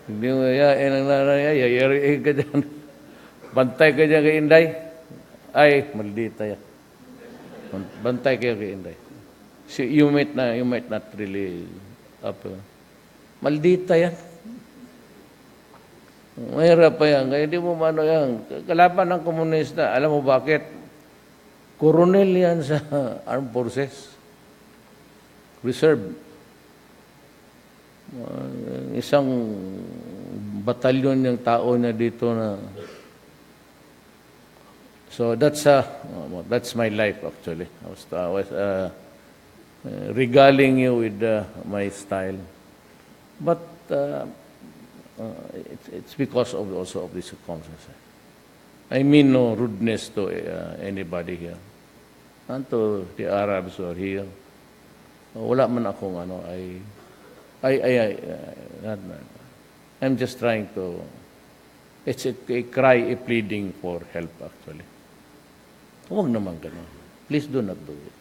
Hindi mo yayain ang nanay, yayariin ka dyan. Bantay ka dyan kay Inday. Ay, maldita yan. Bantay kayo kay Inday. So, you might not really maldita yan. Mahirap pa yan. Kaya di mo mano yan. Kalaban ng komunista. Alam mo bakit? Coronel yan sa Armed Forces. Reserve. Isang batalyon yung tao niya dito na. So that's my life actually. I was regaling you with my style, but it's because also of the circumstances. I mean no rudeness to anybody here, and to the Arabs who are here. Wala man akong I'm just trying to. It's a cry, a pleading for help actually. Huwag naman ganun. Please do not do it.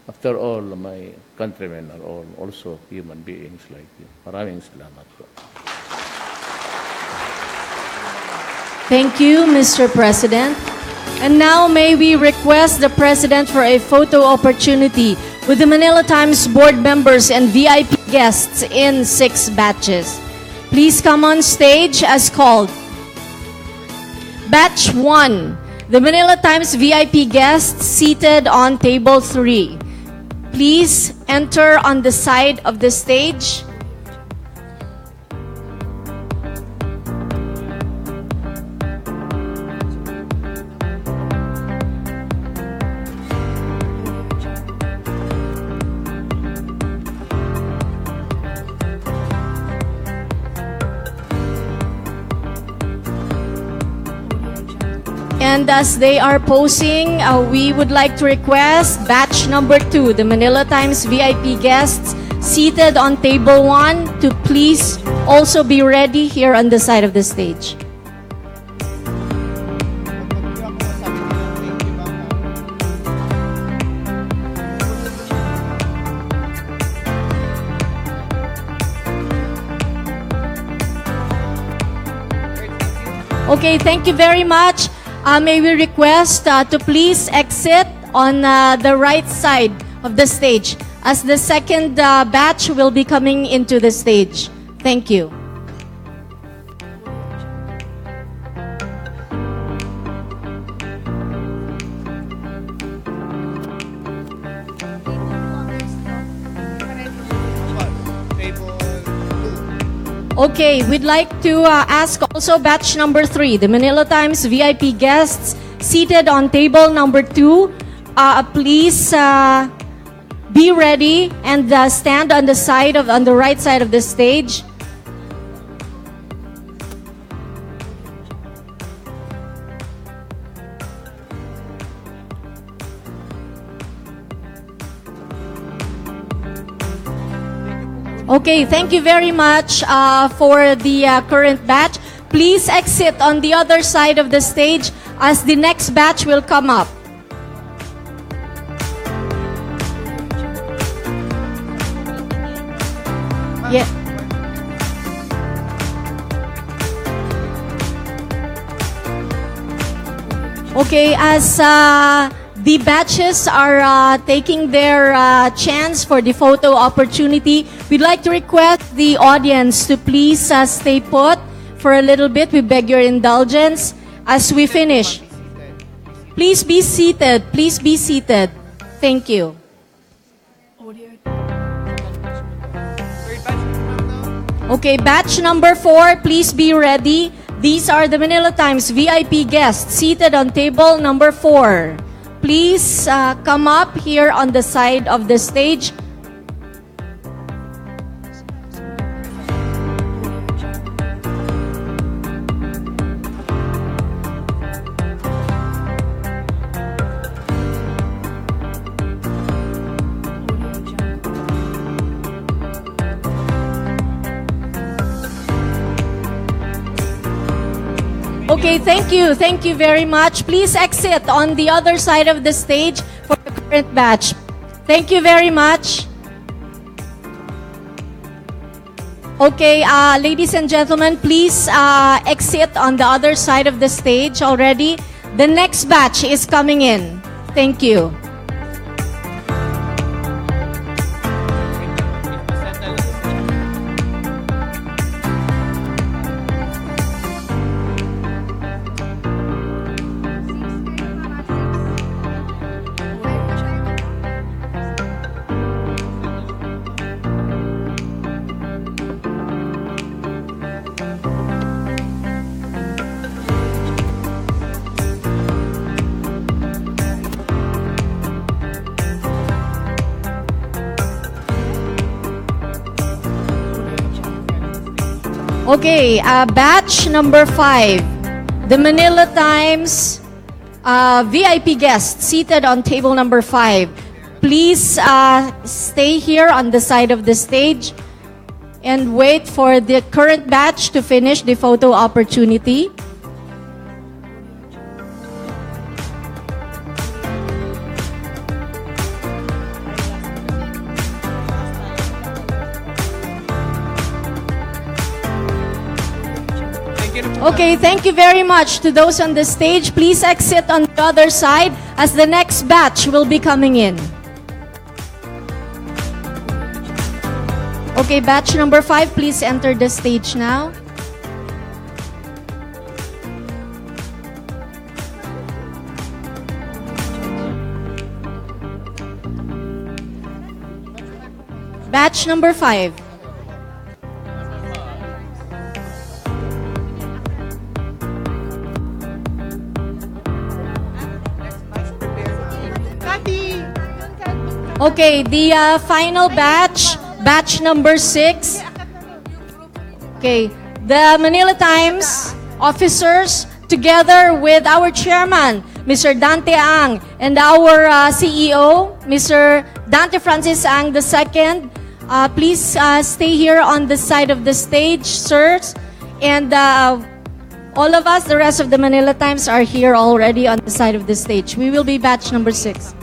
After all, my countrymen are all also human beings like you. Maraming salamat po. Thank you, Mr. President. And now may we request the President for a photo opportunity with the Manila Times board members and VIP guests in 6 batches. Please come on stage as called. Batch 1, the Manila Times VIP guests seated on table 3. Please enter on the side of the stage. And as they are posing, we would like to request batch number 2, the Manila Times VIP guests seated on table 1 to please also be ready here on the side of the stage. Okay, thank you very much. May we request to please exit on the right side of the stage as the second batch will be coming into the stage. Thank you. Okay, we'd like to ask also batch number 3, the Manila Times VIP guests seated on table number 2. Please be ready and stand on the right side of the stage. Okay, thank you very much for the current batch. Please exit on the other side of the stage as the next batch will come up. Yeah. Okay, as the batches are taking their chance for the photo opportunity, we'd like to request the audience to please stay put for a little bit. We beg your indulgence as we finish. Please be seated. Please be seated. Thank you. Okay, batch number 4, please be ready. These are the Manila Times VIP guests seated on table number 4. Please come up here on the side of the stage. Okay, thank you. Thank you very much. Please exit on the other side of the stage for the current batch. Thank you very much. Okay, ladies and gentlemen, please exit on the other side of the stage already. The next batch is coming in. Thank you. Okay, batch number 5, the Manila Times VIP guests seated on table number 5. Please stay here on the side of the stage and wait for the current batch to finish the photo opportunity. Okay, thank you very much to those on the stage. Please exit on the other side as the next batch will be coming in. Okay, batch number 5, please enter the stage now. Batch number 5. Okay, the final batch, batch number 6. Okay, the Manila Times officers, together with our chairman, Mr. Dante Ang, and our CEO, Mr. Dante Francis Ang II. Please stay here on the side of the stage, sirs. And all of us, the rest of the Manila Times, are here already on the side of the stage. We will be batch number 6.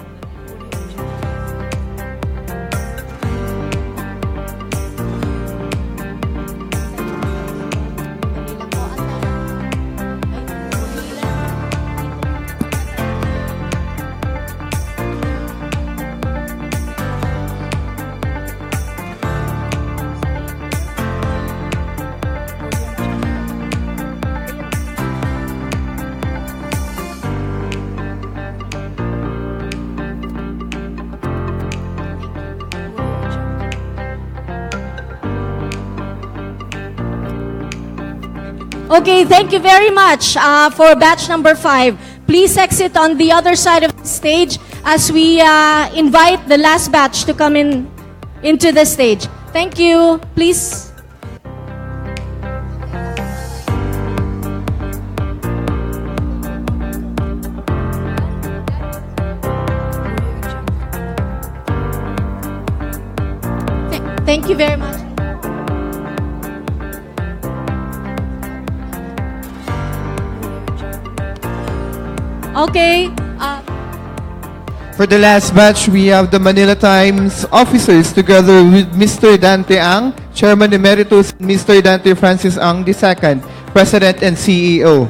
Okay, thank you very much for batch number 5. Please exit on the other side of the stage as we invite the last batch to come into the stage. Thank you. Please. Thank you very much. Okay. For the last batch, we have the Manila Times officers together with Mr. Dante Ang, Chairman Emeritus, and Mr. Dante Francis Ang II, President and CEO.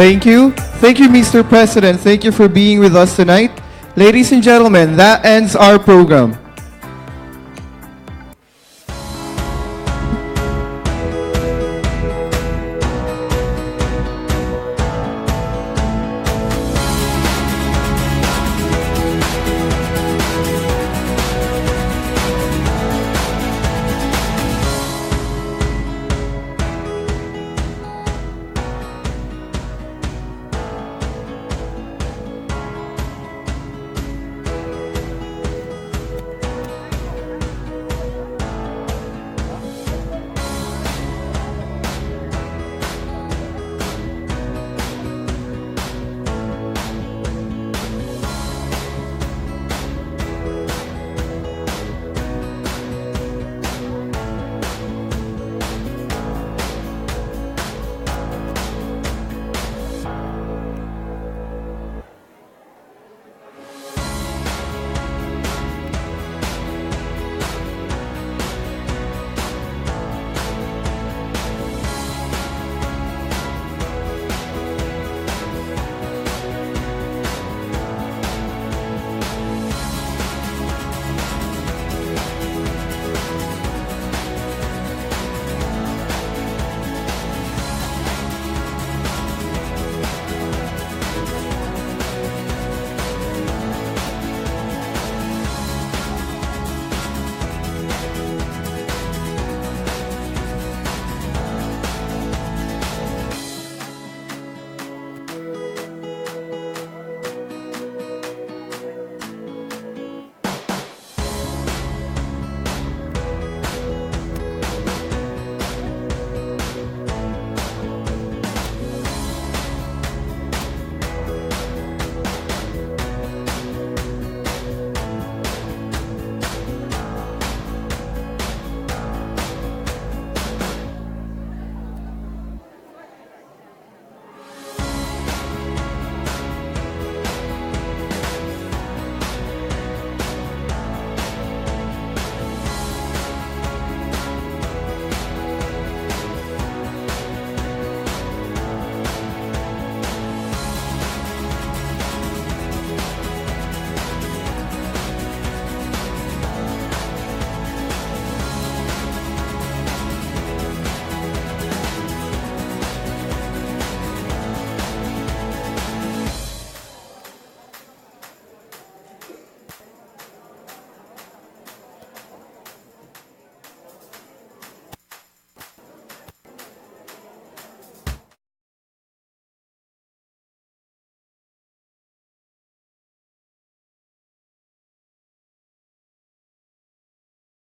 Thank you. Thank you, Mr. President. Thank you for being with us tonight. Ladies and gentlemen, that ends our program.